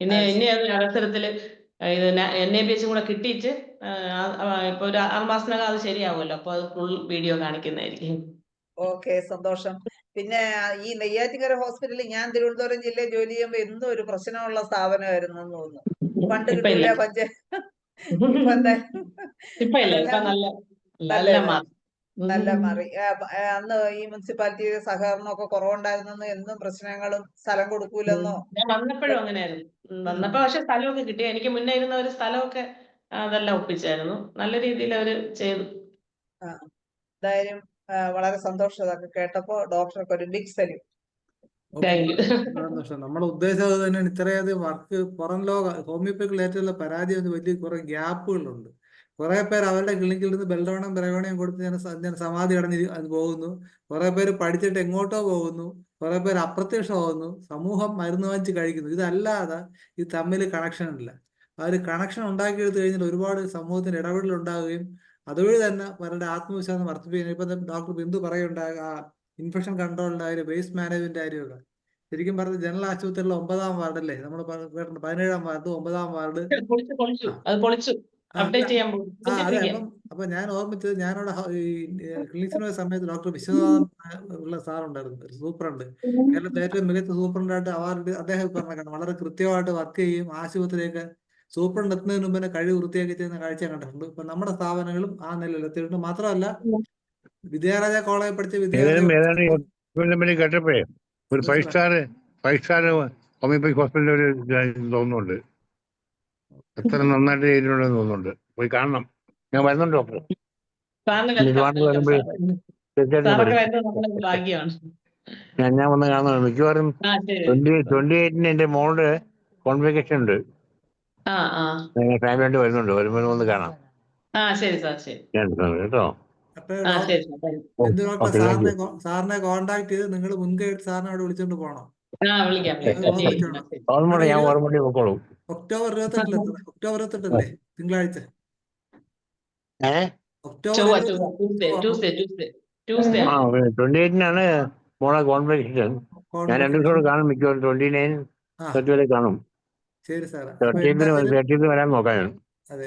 ഇനി അത് അവസരത്തില് ഇത് NABH കൂടെ കിട്ടിയിട്ട് ഇപ്പൊ ഒരു 6 മാസത്തിനകം അത് ശരിയാവുമല്ലോ. അപ്പൊ അത് ഫുൾ വീഡിയോ കാണിക്കുന്നതായിരിക്കും. ഓക്കെ, സന്തോഷം. പിന്നെ ഈ നെയ്യാറ്റിൻകര ഹോസ്പിറ്റലിൽ ഞാൻ തിരുവനന്തപുരം ജില്ലയിൽ ജോലി ചെയ്യുമ്പോൾ എന്നും ഒരു പ്രശ്നമുള്ള സ്ഥാപനമായിരുന്നു എന്ന് തോന്നുന്നു. പണ്ട് കിട്ടൂല നല്ല മാറി. അന്ന് ഈ മുനിസിപ്പാലിറ്റിയുടെ സഹകരണമൊക്കെ കുറവുണ്ടായിരുന്നെന്ന്, എന്നും പ്രശ്നങ്ങളും സ്ഥലം കൊടുക്കൂലെന്നോ. ഞാൻ വന്നപ്പോഴും അങ്ങനെയായിരുന്നു. വന്നപ്പോ പക്ഷെ സ്ഥലമൊക്കെ കിട്ടി. എനിക്ക് മുന്നേ ഇരുന്ന ഒരു സ്ഥലമൊക്കെ അതെല്ലാം ഒപ്പിച്ചായിരുന്നു. നല്ല രീതിയിൽ അവര് ചെയ്തു. എന്തായാലും വളരെ സന്തോഷം അതൊക്കെ കേട്ടപ്പോ. ഡോക്ടർക്ക് ഒരു ബിഗ് സല്യൂട്ട്. സന്തോഷം. നമ്മുടെ ഉദ്ദേശം അത് തന്നെയാണ്. ഇത്രയധികം വർക്ക് പുറം ലോക ഹോമിയോപ്പതി റിലേറ്റഡുള്ള പരാജയം വലിയ കുറെ ഗ്യാപ്പുകളുണ്ട്. കുറെ പേര് അവരുടെ ക്ലിനിക്കിൽ നിന്ന് ബെൽഡോണയും ബ്രയോണയും കൊടുത്ത് ഞാൻ സമാധി അടഞ്ഞ് അത് പോകുന്നു. കുറെ പേര് പഠിച്ചിട്ട് എങ്ങോട്ടോ പോകുന്നു. കുറെ പേര് അപ്രത്യക്ഷമാവുന്നു, സമൂഹം മരുന്ന് വാങ്ങിച്ച് കഴിക്കുന്നു. ഇതല്ലാതെ ഇത് തമ്മിൽ കണക്ഷൻ ഇല്ല. ആ ഒരു കണക്ഷൻ ഉണ്ടാക്കിയെടുത്തു കഴിഞ്ഞാൽ ഒരുപാട് സമൂഹത്തിന് ഇടപെടൽ ഉണ്ടാവുകയും അതുവഴി തന്നെ അവരുടെ ആത്മവിശ്വാസം വർദ്ധിപ്പിക്കുകയും. ഇപ്പൊ ഡോക്ടർ ബിന്ദു പറയുണ്ടായ ആ ഇൻഫെക്ഷൻ കൺട്രോളിന്റെ കാര്യം, വേസ്റ്റ് മാനേജ്മെന്റ് കാര്യമൊക്കെ ശരിക്കും പറഞ്ഞ ജനറൽ ആശുപത്രിയിലെ 9ാം വാർഡല്ലേ നമ്മൾ കേട്ടിട്ടുണ്ട്, 17ാം വാർഡ്, 9ാം വാർഡ്. പൊളിച്ചു അത് പൊളിച്ചു അപ്ഡേറ്റ് ചെയ്യാൻ പോകും. അതെ. അപ്പൊ ഞാൻ ഓർമ്മിച്ചത്, ഞാനവിടെ ക്ലിനിക്സിന് പോയ സമയത്ത് ഡോക്ടർ വിശ്വനാഥൻ ഉള്ള സാറുണ്ടായിരുന്നു, ഒരു സൂപ്രണ്ട്. കേരളത്തിലെ ഏറ്റവും മികച്ച സൂപ്രണ്ടായിട്ട് അവാർഡ് അദ്ദേഹം പറഞ്ഞ വളരെ കൃത്യമായിട്ട് വർക്ക് ചെയ്യും. ആശുപത്രിയൊക്കെ സൂപ്രണ്ട് എത്തുന്നതിന് മുമ്പ് തന്നെ കഴിവ് വൃത്തിയാക്കി ചെയ്യുന്ന കാഴ്ച കണ്ടിട്ടുണ്ട്. ഇപ്പൊ നമ്മുടെ സ്ഥാപനങ്ങളും ആ നിലയിൽ എത്തിയിട്ടുണ്ട്. മാത്രമല്ല വിദ്യാരാജ കോളേജിൽ പഠിച്ച ഏതാണ്ട് കേട്ടപ്പോഴേ ഒരു ഫൈവ് സ്റ്റാർ ഹോമിയോപ്പതി ഹോസ്പിറ്റലിൽ ഒരു തോന്നുന്നുണ്ട്. എത്ര നന്നായിട്ട് ചെയ്തിട്ടുണ്ടെന്ന് തോന്നുന്നുണ്ട്. പോയി കാണണം. ഞാൻ വരുന്നുണ്ട് ഡോക്ടർ. തീർച്ചയായിട്ടും വരും. ഭാഗ്യമാണ്. ഞാൻ വന്ന് കാണുന്നുണ്ട്. മിക്കവാറും 28-ന് എന്റെ മോളുടെ കോൺവെക്കേഷൻ ഉണ്ട്. ഫാമിലി ആയിട്ട് വരുന്നുണ്ട്. വരുമ്പോൾ ഒന്ന് കാണാം. ശരി സാർ, ശരി കേട്ടോ. സാറിനെ കോണ്ടാക്ട് ചെയ്ത് നിങ്ങൾ മുൻകൈ സാറിനെ അവിടെ വിളിച്ചോണ്ട് പോകണം. വിളിക്കാം. ഞാൻ ഓർമ്മ പൊക്കോളും. ഒക്ടോബർ 28 തിങ്കളാഴ്ച. ഒക്ടോബർ 28-നാണ് മോളെ കോൺവെക്കേഷൻ. ഞാൻ 2 ദിവസം കാണും. മിക്കവാറും 29 വരെ കാണും. ശരി സാർ. 30 വരാൻ നോക്കാം. അതെ,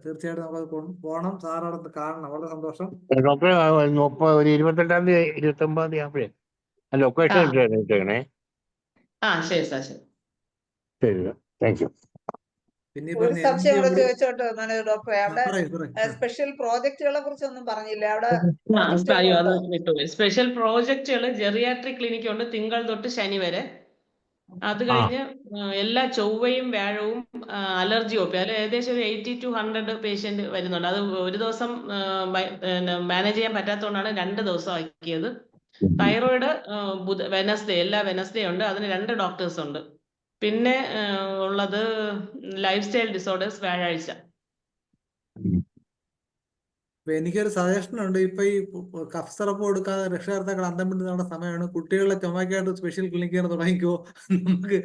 തീർച്ചയായിട്ടും നമുക്ക് പോകണം. സാറവിടെ കാണണം. വളരെ സന്തോഷം. ഡോക്ടറെ ഒരു 28-ാം തീയതി 29-ാം തീയതി ആകുമ്പോഴേ ലൊക്കേഷൻ ഇട്ടേക്കണേ. ശരി സാർ, ശരി. ശരി, താങ്ക് യു. ഒരു സംശയം കൂടെ ചോദിച്ചോട്ടെ ഡോക്ടറെ, അവിടെ സ്പെഷ്യൽ പ്രോജക്റ്റുകളെ കുറിച്ചൊന്നും പറഞ്ഞില്ല. അവിടെ സ്പെഷ്യൽ പ്രോജക്റ്റുകൾ ജെറിയാട്രിക് ക്ലിനിക് ഉണ്ട് തിങ്കൾ തൊട്ട് ശനി വരെ. അത് കഴിഞ്ഞ് എല്ലാ ചൊവ്വയും വ്യാഴവും അലർജി ഒപ്പി. അതിൽ ഏകദേശം ഒരു 80 to 100 പേഷ്യന്റ് വരുന്നുണ്ട്. അത് ഒരു ദിവസം മാനേജ് ചെയ്യാൻ പറ്റാത്തതുകൊണ്ടാണ് 2 ദിവസം ആക്കിയത്. തൈറോയിഡ് വെനസ്ഡേ, എല്ലാ വെനസ്ഡേ ഉണ്ട്. അതിന് 2 ഡോക്ടേഴ്സ് ഉണ്ട്. പിന്നെ ഉള്ളത് ലൈഫ് സ്റ്റൈൽ ഡിസോർഡേഴ്സ് വ്യാഴാഴ്ച. എനിക്കൊരു സജഷൻ ഉണ്ട്. ഇപ്പൊ ഈ കഫ് സിറപ്പ് കൊടുക്കാതെ രക്ഷകർത്താക്കൾ അന്തം വിട്ട് നമ്മുടെ സമയമാണ്. കുട്ടികളെ ചുമക്കായിട്ട് സ്പെഷ്യൽ ക്ലിനിക്ക് തുടങ്ങിക്കോ. നമുക്ക്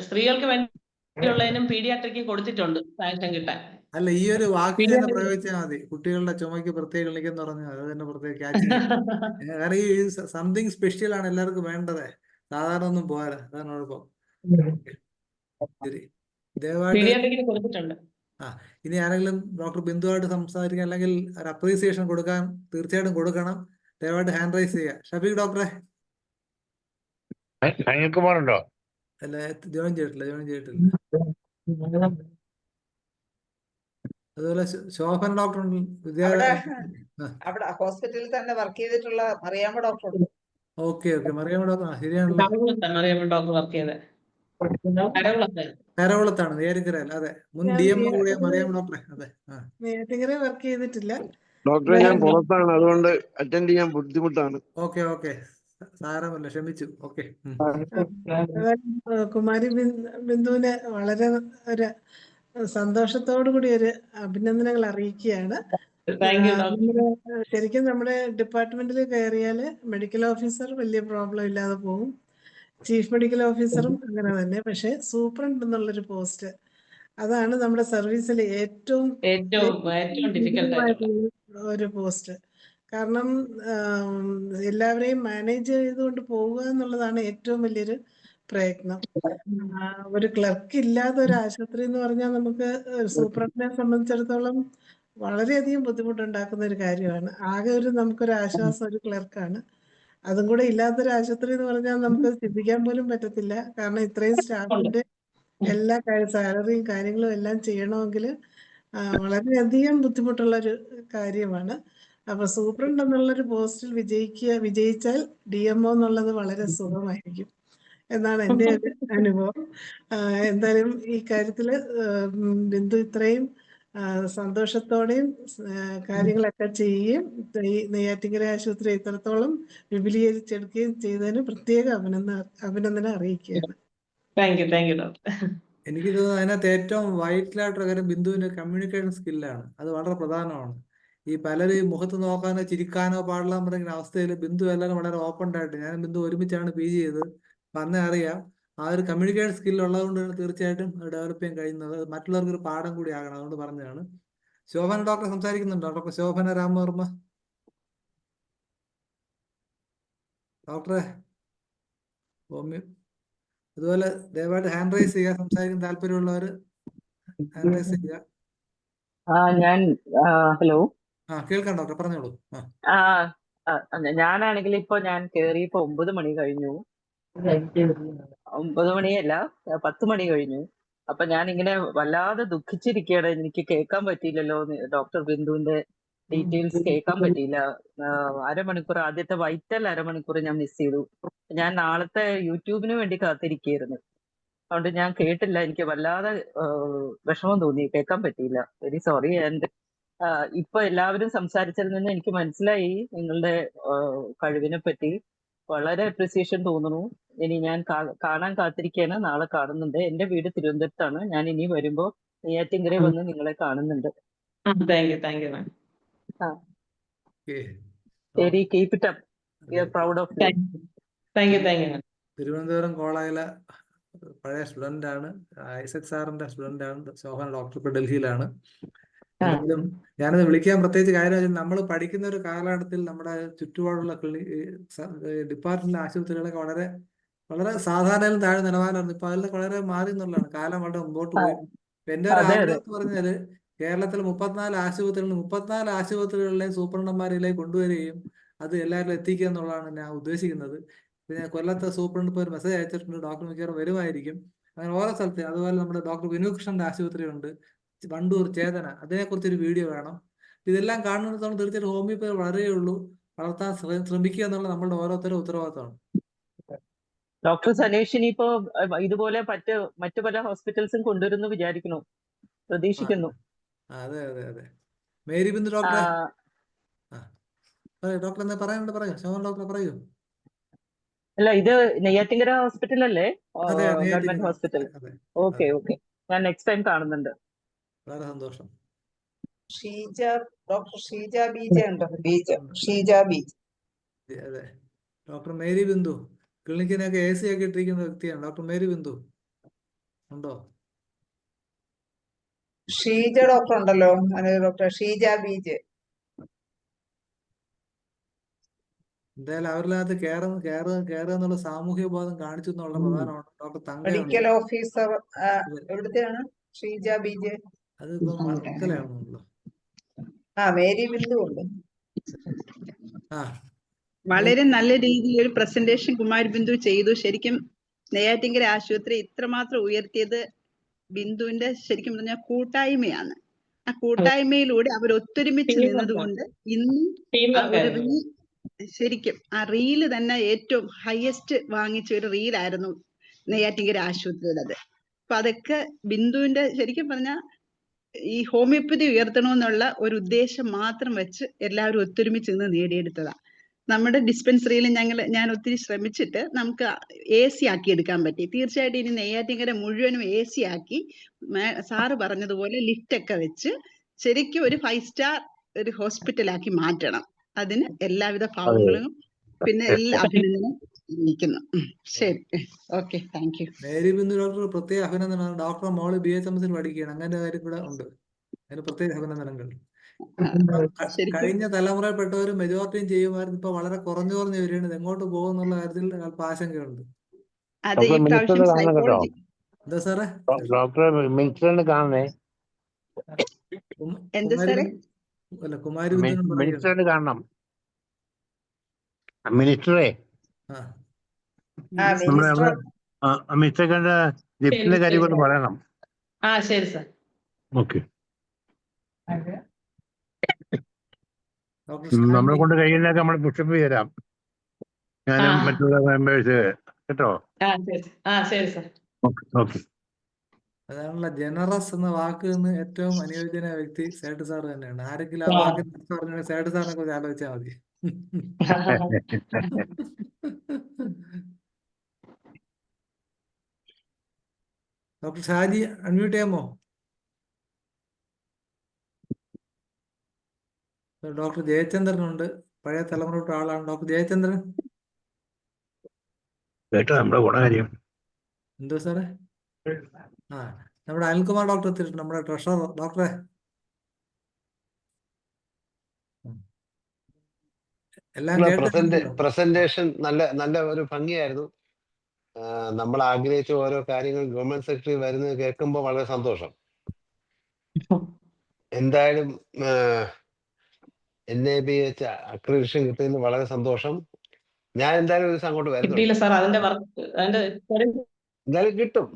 സ്ത്രീകൾക്ക് വേണ്ടിയുള്ളതിനും പീഡിയാട്രിക്കും കൊടുത്തിട്ടുണ്ട് സാങ്ഷൻ കിട്ടാൻ. അല്ല, ഈ ഒരു വാക്ക് തന്നെ പ്രയോഗിച്ചാൽ മതി. കുട്ടികളുടെ ചുമക്ക് പ്രത്യേക ക്ലിനിക്ക് എന്ന് പറഞ്ഞാൽ അത് തന്നെ പ്രത്യേക ക്യാച്ചിങ്. കാരണം ഈ സംതിങ് സ്പെഷ്യൽ ആണ് എല്ലാവർക്കും വേണ്ടത്. സാധാരണ ഒന്നും പോരാ. അതാണ് കുഴപ്പം. ശരി, ദയവായിട്ട് ഇനി ആരെങ്കിലും ഡോക്ടർ ബിന്ദുവായിട്ട് സംസാരിക്കാൻ അല്ലെങ്കിൽ ഒരു അപ്രീസിയേഷൻ കൊടുക്കാൻ തീർച്ചയായിട്ടും കൊടുക്കണം. ദയവായിട്ട് ഹാൻഡ് റൈസ് ചെയ്യുക. ഷഫീഖ് ഡോക്ടറെ അനിൽകുമാറുണ്ടോ? അല്ല, ജോയിൻ ചെയ്തിട്ടില്ല. അതുപോലെ ശോഭന ഡോക്ടർ അവിടെ ഹോസ്പിറ്റലിൽ തന്നെ വർക്ക് ചെയ്തിട്ടുള്ള മറിയാമ്മ ഡോക്ടർ ഉണ്ട്. ഓക്കെ, മറിയാമ്മ ഡോക്ടർ ശരിയാണല്ലോ. കരവളത്താണ്, നേരിക്കരല്ല. അതെ, മുൻ DMO കൂടിയ മറിയാമ്മ ഡോക്ടറെ. അതെ, നേരിട്ടിങ്ങനെ വർക്ക് ചെയ്തിട്ടില്ല ഡോക്ടറെ. ഞാൻ പുറത്താണ്, അതുകൊണ്ട് അറ്റൻഡ് ചെയ്യാൻ ബുദ്ധിമുട്ടാണ്. ഓക്കെ, സാരമല്ല, ക്ഷമിച്ചു. ഓക്കെ. കുമാരി ബിന്ദുവിനെ വളരെ ഒരു സന്തോഷത്തോടു കൂടി ഒരു അഭിനന്ദനങ്ങൾ അറിയിക്കുകയാണ്. ശരിക്കും നമ്മുടെ ഡിപ്പാർട്ട്മെന്റിൽ കയറിയാൽ മെഡിക്കൽ ഓഫീസർ വലിയ പ്രോബ്ലം ഇല്ലാതെ പോകും. ചീഫ് മെഡിക്കൽ ഓഫീസറും അങ്ങനെ തന്നെ. പക്ഷെ സൂപ്രണ്ട് എന്നുള്ളൊരു പോസ്റ്റ്, അതാണ് നമ്മുടെ സർവീസിലെ ഏറ്റവും ഒരു പോസ്റ്റ്. കാരണം എല്ലാവരെയും മാനേജ് ചെയ്തുകൊണ്ട് പോവുക എന്നുള്ളതാണ് ഏറ്റവും വലിയൊരു പ്രയത്നം. ഒരു ക്ലർക്ക് ഇല്ലാത്ത ഒരു ആശുപത്രി എന്ന് പറഞ്ഞാൽ നമുക്ക് സൂപ്രണ്ടിനെ സംബന്ധിച്ചിടത്തോളം വളരെയധികം ബുദ്ധിമുട്ടുണ്ടാക്കുന്ന ഒരു കാര്യമാണ്. ആകെ നമുക്കൊരു ആശ്വാസം ഒരു ക്ലർക്കാണ്. അതും കൂടെ ഇല്ലാത്തൊരു ആശുപത്രി എന്ന് പറഞ്ഞാൽ നമുക്ക് ചിന്തിക്കാൻ പോലും പറ്റത്തില്ല. കാരണം ഇത്രയും സ്റ്റാഫിന്റെ എല്ലാ സാലറിയും കാര്യങ്ങളും എല്ലാം ചെയ്യണമെങ്കിൽ വളരെയധികം ബുദ്ധിമുട്ടുള്ള ഒരു കാര്യമാണ്. അപ്പൊ സൂപ്രണ്ട് എന്നുള്ളൊരു പോസ്റ്റിൽ വിജയിച്ചാൽ DMO എന്നുള്ളത് വളരെ സുഖമായിരിക്കും എന്നാണ് എൻ്റെ ഒരു അനുഭവം. എന്തായാലും ഈ കാര്യത്തില് ബിന്ദു ഇത്രയും സന്തോഷത്തോടെയും കാര്യങ്ങളൊക്കെ ചെയ്യുകയും ഈ നെയ്യാറ്റിൻകര ആശുപത്രി ഇത്രത്തോളം വിപുലീകരിച്ചെടുക്കുകയും ചെയ്തതിന് പ്രത്യേക അഭിനന്ദനം അറിയിക്കുകയാണ്. എനിക്ക് തോന്നുന്നു അതിനകത്ത് ഏറ്റവും വൈറ്റലായിട്ടുള്ള കാര്യം ബിന്ദുവിന്റെ കമ്മ്യൂണിക്കേഷൻ സ്കില്ലാണ്. അത് വളരെ പ്രധാനമാണ്. ഈ പലരും ഈ മുഖത്ത് നോക്കാനോ ചിരിക്കാനോ പാടില്ല എന്ന് പറയുന്ന അവസ്ഥയിൽ ബിന്ദു എല്ലാവരും വളരെ ഓപ്പൺ ആയിട്ട്, ഞാൻ ബിന്ദു ഒരുമിച്ചാണ് PG ചെയ്തത്. അപ്പം അന്നേ അറിയാം ആ ഒരു കമ്മ്യൂണിക്കേഷൻ സ്കിൽ ഉള്ളതുകൊണ്ടാണ് തീർച്ചയായിട്ടും ഡെവലപ്പ് ചെയ്യാൻ കഴിയുന്നത്. അത് മറ്റുള്ളവർക്ക് ഒരു പാഠം കൂടി ആകണം, അതുകൊണ്ട് പറഞ്ഞതാണ്. ശോഭന ഡോക്ടർ സംസാരിക്കുന്നുണ്ടോ? ഡോക്ടർ ശോഭന രാമവർമ്മ ഡോക്ടറെ ഹോമിയോ. അതുപോലെ ദയവായിട്ട് ഹാൻഡ് റൈസ് ചെയ്യുക, സംസാരിക്കാൻ താല്പര്യമുള്ളവർ ഹാൻഡ് റൈസ് ചെയ്യുക. ഞാൻ ഹലോ. കേൾക്കാം ഡോക്ടർ, പറഞ്ഞോളൂ. ഞാനാണെങ്കിൽ ഞാൻ കേറിയപ്പോ 9 മണി കഴിഞ്ഞു. 9 മണിയല്ല, 10 മണി കഴിഞ്ഞു. അപ്പൊ ഞാൻ ഇങ്ങനെ വല്ലാതെ ദുഃഖിച്ചിരിക്കുകയാണ്. എനിക്ക് കേൾക്കാൻ പറ്റിയില്ലല്ലോ ഡോക്ടർ ബിന്ദുവിന്റെ ഡീറ്റെയിൽസ് കേൾക്കാൻ പറ്റിയില്ല. അരമണിക്കൂർ, ആദ്യത്തെ വൈറ്റൽ അരമണിക്കൂർ ഞാൻ മിസ് ചെയ്തു. ഞാൻ നാളത്തെ യൂട്യൂബിന് വേണ്ടി കാത്തിരിക്കുകയായിരുന്നു. അതുകൊണ്ട് ഞാൻ കേട്ടില്ല. എനിക്ക് വല്ലാതെ വിഷമം തോന്നി, കേൾക്കാൻ പറ്റിയില്ല. Very sorry. ആൻഡ് ഇപ്പൊ എല്ലാവരും സംസാരിച്ചതിൽ നിന്ന് എനിക്ക് മനസ്സിലായി നിങ്ങളുടെ കഴിവിനെ പറ്റി. വളരെ അപ്രിസിയേഷൻ തോന്നുന്നു. ഇനി ഞാൻ കാണാൻ കാത്തിരിക്കുകയാണ്. നാളെ കാണുന്നുണ്ട്. എന്റെ വീട് തിരുവനന്തപുരത്താണ്. ഞാൻ ഇനി വരുമ്പോ നെയ്യാറ്റിൻകര വന്ന് നിങ്ങളെ കാണുന്നുണ്ട്. Thank you ma'am. ശരി, keep it up. We are proud of you. Thank you ma'am. Thiruvananthapuram കോളേജിലെ പഴയ സ്റ്റുഡന്റ് ആണ്, ഐസക് സാറിന്റെ സ്റ്റുഡന്റ് ആണ് ശോഭന ഡോക്ടർ. ഇപ്പൊ ഡൽഹിയിലാണ്. എന്തായാലും ഞാനത് വിളിക്കാൻ പ്രത്യേകിച്ച് കാര്യം, നമ്മൾ പഠിക്കുന്ന ഒരു കാലഘട്ടത്തിൽ നമ്മുടെ ചുറ്റുപാടുള്ള ഡിപ്പാർട്ട്മെന്റ് ആശുപത്രികളൊക്കെ വളരെ വളരെ സാധാരണയിലും താഴെ നിലവാരമായിരുന്നു. ഇപ്പൊ അതിൽ വളരെ മാറി എന്നുള്ളതാണ്. കാലം വളരെ മുമ്പോട്ട് പോയി. എന്റെ ഒരു ആഗ്രഹം എന്ന് പറഞ്ഞാല് കേരളത്തിൽ 34 ആശുപത്രികളിലെ സൂപ്രണ്ടന്മാരിലേക്ക് കൊണ്ടുവരികയും അത് എല്ലാവരും എത്തിക്കുക എന്നുള്ളതാണ് ഞാൻ ഉദ്ദേശിക്കുന്നത്. പിന്നെ കൊല്ലത്തെ സൂപ്രണ്ട് ഇപ്പോൾ ഒരു മെസ്സേജ് അയച്ചിട്ടുണ്ട്, ഡോക്ടർ മിക്കവാറും വരുമായിരിക്കും. അങ്ങനെ ഓരോ സ്ഥലത്ത്. അതുപോലെ നമ്മുടെ ഡോക്ടർ വിനുകൃഷ്ണന്റെ ആശുപത്രിയുണ്ട്, വണ്ടൂർ ചേതന, അതിനെക്കുറിച്ചൊരു വീഡിയോ വേണം. ഇതെല്ലാം കാണുന്നിടത്തോളം തീർച്ചയായിട്ടും ഹോമിയോപ്പതി വളരെയുള്ളൂ. വളർത്താൻ ശ്രമിക്കുക എന്നുള്ള നമ്മളുടെ ഓരോരുത്തരും ഉത്തരവാദിത്തമാണ്. ഡോക്ടർ സനീഷ് ഇനിയിപ്പോ ഇതുപോലെ മറ്റു പല ഹോസ്പിറ്റൽസും കൊണ്ടുവരുന്നു വിചാരിക്കുന്നു, പ്രതീക്ഷിക്കുന്നു. അതെ അതെ അതെ. മേരി ബിന്ദു ഡോക്ടറെ, ഡോക്ടർ എന്താ പറയാനുണ്ട്? പറയൂ, ശോഭൻ ഡോക്ടർ പറയൂ. അല്ല, ഇത് നെയ്യാറ്റിൻകര ഹോസ്പിറ്റൽ അല്ലേ? അതെ, ഗവൺമെന്റ് ഹോസ്പിറ്റൽ. ഓക്കെ. ഞാൻ നെക്സ്റ്റ് ടൈം കാണുന്നുണ്ട്. വളരെ സന്തോഷം. ഡോക്ടർ ഷീജ ബീജ ഉണ്ടോ? ഷീജ ബീജ. അതെ, ഡോക്ടർ മേരി ബിന്ദു ക്ലിനിക്കിനൊക്കെ AC ആക്കി ഇട്ടിരിക്കുന്ന വ്യക്തിയാണ്. ഡോക്ടർ മേരി ബിന്ദു ഉണ്ടോ? ഷീജ ഡോക്ടർ ഉണ്ടല്ലോ, ഡോക്ടർ ഷീജ ബീജ്. എന്തായാലും അവരിനകത്ത് കയറുക എന്നുള്ള സാമൂഹ്യ ബോധം കാണിച്ചു എന്നുള്ള പ്രധാനമാണ്. ഡോക്ടർ തങ്കയുണ്ട്, മെഡിക്കൽ ഓഫീസർ. എവിടുത്തെയാണ് ഷീജ ബീജ്? അതിപ്പോ വർക്കലയാണല്ലോ. മേരി ബിന്ദു ഉണ്ട്. വളരെ നല്ല രീതിയിൽ ഒരു പ്രസന്റേഷൻ കുമാരി ബിന്ദു ചെയ്തു. ശരിക്കും നെയ്യാറ്റിൻകര ആശുപത്രി ഇത്രമാത്രം ഉയർത്തിയത് ബിന്ദുവിന്റെ ശരിക്കും പറഞ്ഞാൽ കൂട്ടായ്മയാണ്. ആ കൂട്ടായ്മയിലൂടെ അവർ ഒത്തൊരുമിച്ച് നിന്നതുകൊണ്ട് ഇന്ന് ഒരു ശരിക്കും ആ റീല് തന്നെ ഏറ്റവും ഹയസ്റ്റ് വാങ്ങിച്ച ഒരു റീലായിരുന്നു നെയ്യാറ്റിൻകര ആശുപത്രിയുടേത്. അപ്പൊ അതൊക്കെ ബിന്ദുവിന്റെ ശരിക്കും പറഞ്ഞാൽ ഈ ഹോമിയോപ്പതി ഉയർത്തണമെന്നുള്ള ഒരു ഉദ്ദേശം മാത്രം വെച്ച് എല്ലാവരും ഒത്തൊരുമിച്ച് നിന്ന് നേടിയെടുത്തതാ. നമ്മുടെ ഡിസ്പെൻസറിയിൽ ഞാൻ ഒത്തിരി ശ്രമിച്ചിട്ട് നമുക്ക് AC ആക്കി എടുക്കാൻ പറ്റി. തീർച്ചയായിട്ടും ഇനി നെയ്യാറ്റിൻകര മുഴുവനും AC ആക്കി സാറ് പറഞ്ഞതുപോലെ ലിഫ്റ്റ് ഒക്കെ വെച്ച് ശരിക്കും ഒരു 5 സ്റ്റാർ ഒരു ഹോസ്പിറ്റലാക്കി മാറ്റണം. അതിന് എല്ലാവിധ ഭാവങ്ങളും പിന്നെ എല്ലാ അഭിനന്ദനം അറിയിക്കുന്നു. ശരി, okay, thank you. Mary Bindu doctor പ്രത്യേക അഭിനന്ദനമാണ്. ഡോക്ടർ മോള് BHMS പഠിക്കുകയാണ്, അങ്ങനെ കാര്യം കൂടെ ഉണ്ട്. അതിന് പ്രത്യേക അഭിനന്ദനങ്ങൾ. കഴിഞ്ഞ തലമുറയിൽപ്പെട്ടവരും മെജോറിറ്റിയും ചെയ്യുമായിരുന്നു. ഇപ്പൊ വളരെ കുറഞ്ഞു വരികയാണ്. ഇത് എങ്ങോട്ട് പോകുന്നുള്ള കാര്യത്തിൽ അല്പം ആശങ്കയുണ്ട്. അത് ഈ പ്രാവശ്യം സൈക്കോളജി. എന്താ സാറേ? ഡോക്ടറെ മിനിസ്റ്ററിനെ കാണണേ. എന്താ സാറേ? കുമാരി മിനിസ്റ്ററിനെ കാണണം. മിനിസ്റ്ററെ, മിനിസ്റ്ററെ കണ്ട ജിപ്സിന്റെ കാര്യം കൊണ്ട് പറയണം. ശരി സാർ. ഓക്കെ. നമ്മളെ കൊണ്ട് കഴിയുന്നതൊക്കെ നമ്മൾ പുഷപ്പ് ചെയ്യാം, ഞാനും മറ്റുള്ള മെമ്പേഴ്സ്, കേട്ടോ? ശരി സാർ. ഓക്കെ. അതാണല്ലോ ജനറസ് എന്ന വാക്ക് നിന്ന് ഏറ്റവും അനുയോജ്യനായ വ്യക്തി സേട്ട് സാർ തന്നെയാണ്. ആരെങ്കിലും ആ വാക്കിന് അർത്ഥം പറഞ്ഞാൽ സേട്ട് സാറിനെ കുറിച്ച് ആലോചിച്ചാൽ മതി. ഡോക്ടർ ഷാജി അൺമ്യൂട്ട് ചെയ്യാമോ? ഡോക്ടർ ജയചന്ദ്രനുണ്ട്, പഴയ തലമുറ ആളാണ് ഡോക്ടർ ജയചന്ദ്രൻ. കേട്ടോ നമ്മുടെ ഗുണകാര്യം. എന്തോ സാറേ? ആ, നമ്മുടെ അനിൽകുമാർ ഡോക്ടർ എത്തിയിട്ടുണ്ട്, നമ്മുടെ ട്രഷറർ ഡോക്ടറെ. എല്ലാം കേൾക്കുന്നുണ്ടല്ലോ. പ്രസന്റേഷൻ നല്ല ഒരു ഭംഗിയായിരുന്നു. നമ്മൾ ആഗ്രഹിച്ച ഓരോ കാര്യങ്ങൾ ഗവൺമെന്റ് സെക്രട്ടറി വരുന്നത് കേൾക്കുമ്പോൾ വളരെ സന്തോഷം. എന്തായാലും NABH അക്രഡിറ്റേഷൻ കിട്ടിയതിന് വളരെ സന്തോഷം. ഞാൻ എന്തായാലും ഒരു ദിവസം അങ്ങോട്ട് വരുന്നുണ്ട്. കിട്ടിയില്ല സാർ, അതിന്റെ വർക്ക് എന്തായാലും കിട്ടും.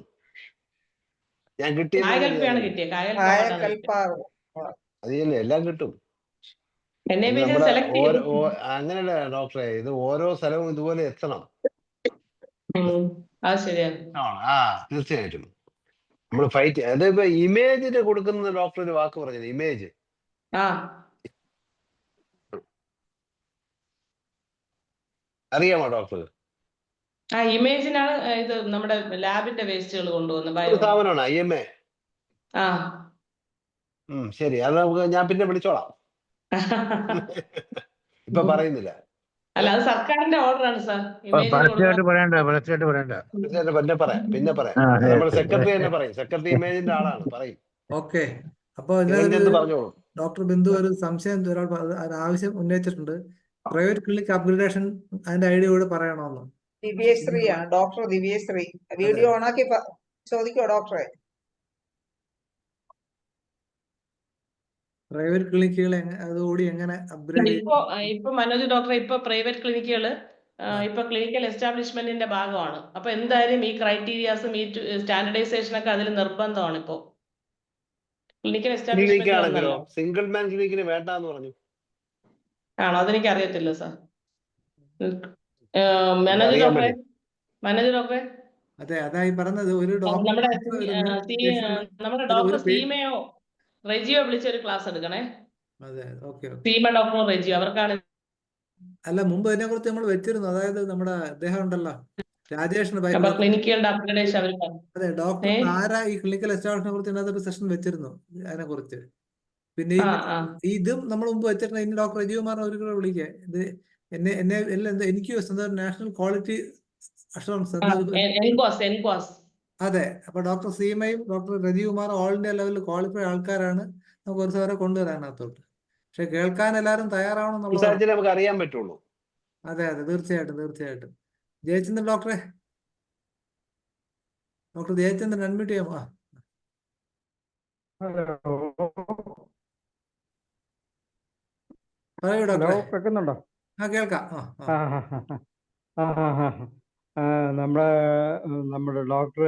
ഞാൻ കായകൽപ്പയാണ് കിട്ടിയ കിട്ടിയത്. കായകൽപ്പാവ്. അത് തന്നെ, എല്ലാം കിട്ടും. NABH നമ്മുടെ സെലക്ട് ചെയ്തു. അങ്ങനെയല്ല ഡോക്ടറെ, ഇത് ഓരോ സ്ഥലവും ഇതുപോലെ എത്തണം. അത് ശരിയാണ്. തീർച്ചയായിട്ടും നമ്മൾ ഫൈറ്റ്. അതിപ്പോ ഇമേജിന് കൊടുക്കുന്ന ഡോക്ടർ ഒരു വാക്ക് പറഞ്ഞത്, ഇമേജ്. അറിയാമോ ഡോക്ടർ? ഇമേജിനാണ് ഇത് നമ്മുടെ ലാബിന്റെ വേസ്റ്റുകൾ കൊണ്ടുവന്ന് സ്ഥാപനമാണ് IMA. ശരി, അത് നമുക്ക് ഞാൻ പിന്നെ വിളിച്ചോളാം. ഇപ്പൊ പറയുന്നില്ല. അല്ല, അത് സർക്കാരിന്റെ ഓർഡറാണ് സാർ. പരസ്യമായിട്ട് പറയണ്ട. പിന്നെ പറയാം. നമ്മുടെ സെക്രട്ടറി തന്നെ പറയും. സെക്രട്ടറി ഇമേജിന്റെ ആളാണ്, പറയും. ഓക്കെ. അപ്പൊ പറഞ്ഞോളൂ. ഡോക്ടർ ബിന്ദു ഒരു സംശയം, ഒരാൾ ആവശ്യം ഉന്നയിച്ചിട്ടുണ്ട്. പ്രൈവറ്റ് ക്ലിനിക് അപ്ഗ്രേഡേഷൻ അതിന്റെ ഐഡിയ കൂടെ പറയണമെന്ന്. ദിവ്യശ്രീ ആണ്, ഡോക്ടർ ദിവ്യശ്രീ. വീഡിയോ ഓണാക്കി ചോദിക്കോ ഡോക്ടറെ? പ്രൈവറ്റ് ക്ലിനിക്കുകൾ അതുകൂടി എങ്ങനെ അപ്ഗ്രേഡ് ഇപ്പൊ മനോജ് ഡോക്ടറെ, ഇപ്പൊ പ്രൈവറ്റ് ക്ലിനിക്കുകൾ ഇപ്പൊ ക്ലിനിക്കൽ എസ്റ്റാബ്ലിഷ്മെന്റിന്റെ ഭാഗമാണ്. അപ്പൊ എന്തായാലും ഈ ക്രൈറ്റീരിയാസും ഈ സ്റ്റാൻഡർഡൈസേഷൻ ഒക്കെ അതിൽ നിർബന്ധമാണ്. ഇപ്പോ ക്ലിനിക്കൽ എസ്റ്റാബ്ലിഷ്മെന്റ് സിംഗിൾ മാൻ ക്ലിനിക്കിന് വേണ്ടെന്ന് പറഞ്ഞു. ആണോ? അതെനിക്ക് അറിയത്തില്ല സാർ. മനോജ് ഡോക്ടറെ. അതെ, അതായി പറഞ്ഞത്. ഒരു നമ്മുടെ ഡോക്ടർ സീമയോ റെജിയോ വിളിച്ച ഒരു ക്ലാസ് എടുക്കണേ. അതെ, ഓക്കെ. സീമ ഡോക്ടറോ റെജിയോ, അവർക്കാണ്. അല്ല, മുമ്പ് അതിനെ കുറിച്ച് നമ്മൾ വെച്ചിരുന്നു. അതായത് നമ്മുടെ അദ്ദേഹം ഉണ്ടല്ലോ, രാജേഷിന് ക്ലിനിക്കുകളുടെ അപ്ഗ്രേഡേഷൻ അവർ. അതെ, ഡോക്ടർ താര ഈ ക്ലിനിക്കൽ എസ്റ്റാബ്ലിഷ്മെന്റിനെ കുറിച്ച് ഇതിനകത്ത് സെഷൻ വെച്ചിരുന്നു അതിനെ കുറിച്ച്. പിന്നെ ഇതും നമ്മൾ മുമ്പ് വെച്ചിട്ടുണ്ട്. ഇനി ഡോക്ടർ രജികുമാറിനെ ഒരു കൂടെ വിളിക്കുക. ഇത് എനിക്ക് നാഷണൽ ക്വാളിറ്റി അഷുറൻസ്. അതെ, അപ്പൊ ഡോക്ടർ സീമയും ഡോക്ടർ രജികുമാറും ഓൾ ഇന്ത്യ ലെവലിൽ ക്വാളിഫൈഡ് ആൾക്കാരാണ്. നമുക്ക് ഒരു സാറെ കൊണ്ടുവരാനകത്തോട്ട്. പക്ഷെ കേൾക്കാൻ എല്ലാവരും തയ്യാറാവണമെന്നുള്ളത് നമുക്ക് അറിയാൻ പറ്റുള്ളൂ. അതെ, തീർച്ചയായിട്ടും. ജയചന്ദ്രൻ ഡോക്ടർ ജയചന്ദ്രൻ അൺമ്യൂട്ട് ചെയ്യാമോ? പറയൂ ഡോക്ടറെ. കേൾക്കുന്നുണ്ടോ? കേൾക്കാം. നമ്മുടെ ഡോക്ടർ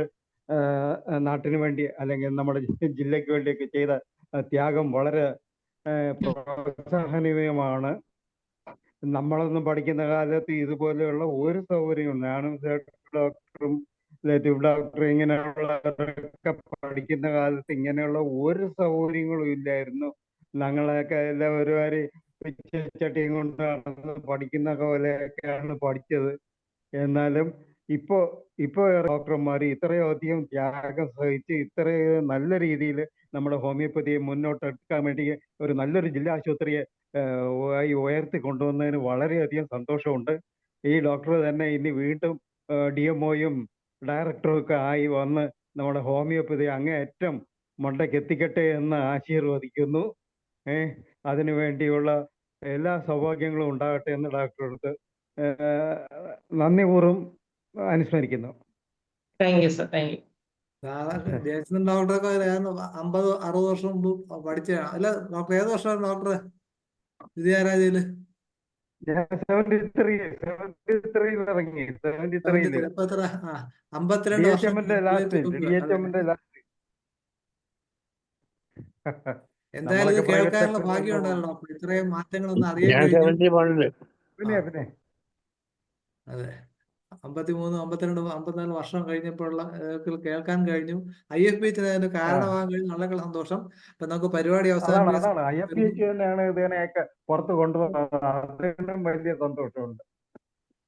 നാട്ടിന് വേണ്ടി അല്ലെങ്കിൽ നമ്മുടെ ജില്ലയ്ക്ക് വേണ്ടിയൊക്കെ ചെയ്ത ത്യാഗം വളരെ പ്രോത്സാഹനീയമാണ്. നമ്മളൊന്നും പഠിക്കുന്ന കാലത്ത് ഇതുപോലെയുള്ള ഒരു സൗകര്യവും, ഞാനും ഡോക്ടറും ലത്തീഫ് ഡോക്ടർ ഇങ്ങനെയുള്ളവരൊക്കെ പഠിക്കുന്ന കാലത്ത് ഇങ്ങനെയുള്ള ഒരു സൗകര്യങ്ങളും ഇല്ലായിരുന്നു. ഞങ്ങളൊക്കെ എല്ലാവരും ചട്ടിയും കൊണ്ട് നടന്ന് പഠിക്കുന്ന പോലെയൊക്കെയാണ് പഠിച്ചത്. എന്നാലും ഇപ്പോ ഡോക്ടർമാർ ഇത്രയധികം ത്യാഗം സഹിച്ച് ഇത്രയും നല്ല രീതിയിൽ നമ്മുടെ ഹോമിയോപ്പതിയെ മുന്നോട്ടെടുക്കാൻ വേണ്ടി ഒരു നല്ലൊരു ജില്ലാ ആശുപത്രിയെ ഉയർത്തി കൊണ്ടുവന്നതിന് വളരെയധികം സന്തോഷമുണ്ട്. ഈ ഡോക്ടർ തന്നെ ഇനി വീണ്ടും DMOയും ഡയറക്ടറും ഒക്കെ ആയി വന്ന് നമ്മുടെ ഹോമിയോപ്പതി അങ്ങേയറ്റം മണ്ടയ്ക്ക് എത്തിക്കട്ടെ എന്ന് ആശീർവദിക്കുന്നു. അതിനു വേണ്ടിയുള്ള എല്ലാ സൗഭാഗ്യങ്ങളും ഉണ്ടാകട്ടെ എന്ന് ഡോക്ടറടുത്ത് നന്ദിപൂർവ്വം അനുസ്മരിക്കുന്നു. ജയചന്ദ്രൻ ഡോക്ടറൊക്കെ 50-60 വർഷം മുമ്പ് പഠിച്ചതാണ്. അല്ല ഡോക്ടർ, ഏത് വർഷമാണ് ഡോക്ടർ വിദ്യാരാജയില്? 73 ഇറങ്ങി. 73 52 വർഷം. എന്തായാലും ഇത് കേൾക്കാനുള്ള ഭാഗ്യം ഉണ്ടല്ലോ ഡോക്ടർ. ഇത്രയും മാറ്റങ്ങളൊന്നും അറിയാൻ കഴിഞ്ഞു. അതെ, 53, 52, 54 വർഷം കഴിഞ്ഞപ്പോഴുള്ള കേൾക്കാൻ കഴിഞ്ഞു. IFBH അതിന് കാരണമാകാൻ കഴിഞ്ഞു. വളരെ സന്തോഷം. അപ്പൊ നമുക്ക് പരിപാടി അവസാനിപ്പിക്കാം. IFBH തന്നെയാണ് ഇതിനെയൊക്കെ പുറത്ത് കൊണ്ടുവന്നത്. അതിനും വലിയ സന്തോഷമുണ്ട്.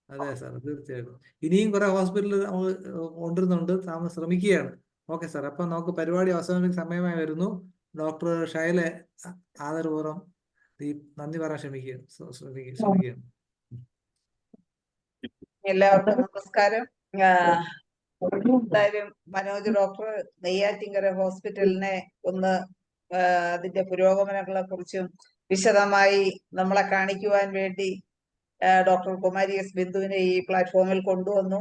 അതെ സാർ, തീർച്ചയായിട്ടും. ഇനിയും കുറെ ഹോസ്പിറ്റലിൽ നമ്മൾ കൊണ്ടുവരുന്നുണ്ട്, നമ്മൾ ശ്രമിക്കുകയാണ്. ഓക്കെ സാർ, അപ്പൊ നമുക്ക് പരിപാടി അവസാനിപ്പിക്കുന്ന സമയമായി വരുന്നു. ഡോക്ടർ ഷൈലെ ആദരപൂർവ്വം ദീപ് നന്ദി പറയാൻ ശ്രമിക്കുകയാണ്. എല്ലാവർക്കും നമസ്കാരം. എന്തായാലും മനോജ് ഡോക്ടർ നെയ്യാറ്റിൻകര ഹോസ്പിറ്റലിനെ ഒന്ന് അതിന്റെ പുരോഗമനങ്ങളെ കുറിച്ചും വിശദമായി നമ്മളെ കാണിക്കുവാൻ വേണ്ടി ഡോക്ടർ കുമാരി എസ് ബിന്ദുവിനെ ഈ പ്ലാറ്റ്ഫോമിൽ കൊണ്ടുവന്നു.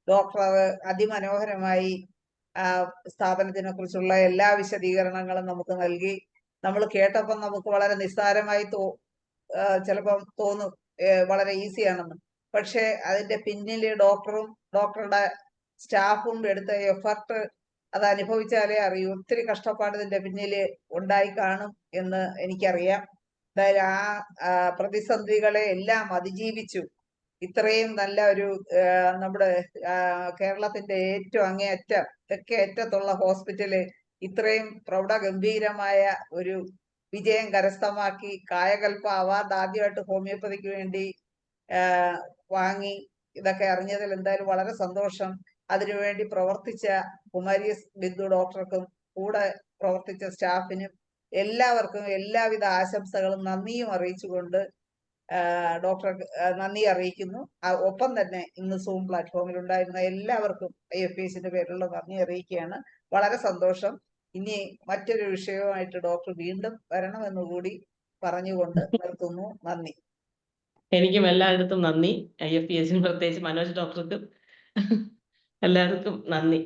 ഡോക്ടർ അത് അതിമനോഹരമായി സ്ഥാപനത്തിനെ കുറിച്ചുള്ള എല്ലാ വിശദീകരണങ്ങളും നമുക്ക് നൽകി. നമ്മൾ കേട്ടപ്പം നമുക്ക് വളരെ നിസ്സാരമായി ചിലപ്പം തോന്നും വളരെ ഈസിയാണെന്ന്. പക്ഷെ അതിന്റെ പിന്നിൽ ഡോക്ടറും ഡോക്ടറുടെ സ്റ്റാഫും എടുത്ത എഫർട്ട് അത് അനുഭവിച്ചാലേ അറിയൂ. ഒത്തിരി കഷ്ടപ്പാട് ഇതിന്റെ പിന്നിൽ ഉണ്ടായി കാണും എന്ന് എനിക്കറിയാം. എന്തായാലും ആ പ്രതിസന്ധികളെ എല്ലാം അതിജീവിച്ചു ഇത്രയും നല്ല ഒരു നമ്മുടെ കേരളത്തിന്റെ ഏറ്റവും അങ്ങേയറ്റം തെക്കേ അറ്റത്തുള്ള ഹോസ്പിറ്റല് ഇത്രയും പ്രൗഢഗംഭീരമായ ഒരു വിജയം കരസ്ഥമാക്കി. കായകൽപ്പ അവാർഡ് ആദ്യമായിട്ട് ഹോമിയോപ്പതിക്ക് വേണ്ടി വാങ്ങി. ഇതൊക്കെ അറിഞ്ഞതിൽ എന്തായാലും വളരെ സന്തോഷം. അതിനുവേണ്ടി പ്രവർത്തിച്ച കുമാരി എസ് ബിന്ദു ഡോക്ടർക്കും കൂടെ പ്രവർത്തിച്ച സ്റ്റാഫിനും എല്ലാവർക്കും എല്ലാവിധ ആശംസകളും നന്ദിയും അറിയിച്ചുകൊണ്ട് ഡോക്ടർ നന്ദി അറിയിക്കുന്നു. ഒപ്പം തന്നെ ഇന്ന് സൂം പ്ലാറ്റ്ഫോമിൽ ഉണ്ടായിരുന്ന എല്ലാവർക്കും IFPSന്റെ പേരിലുള്ള നന്ദി അറിയിക്കുകയാണ്. വളരെ സന്തോഷം. ഇനി മറ്റൊരു വിഷയവുമായിട്ട് ഡോക്ടർ വീണ്ടും വരണമെന്നുകൂടി പറഞ്ഞുകൊണ്ട് നിർത്തുന്നു. നന്ദി. എനിക്കും എല്ലായിടത്തും നന്ദി. IFPSന് പ്രത്യേകിച്ച് മനോജ് ഡോക്ടർക്കും എല്ലാവർക്കും നന്ദി.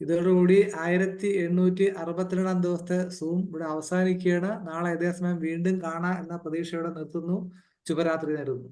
ഇതോടുകൂടി 1862 ദിവസത്തെ സൂം ഇവിടെ അവസാനിക്കുകയാണ്. നാളെ ഇതേ സമയം വീണ്ടും കാണാം എന്ന പ്രതീക്ഷയോടെ നിർത്തുന്നു. ശുഭരാത്രി നേരുന്നു.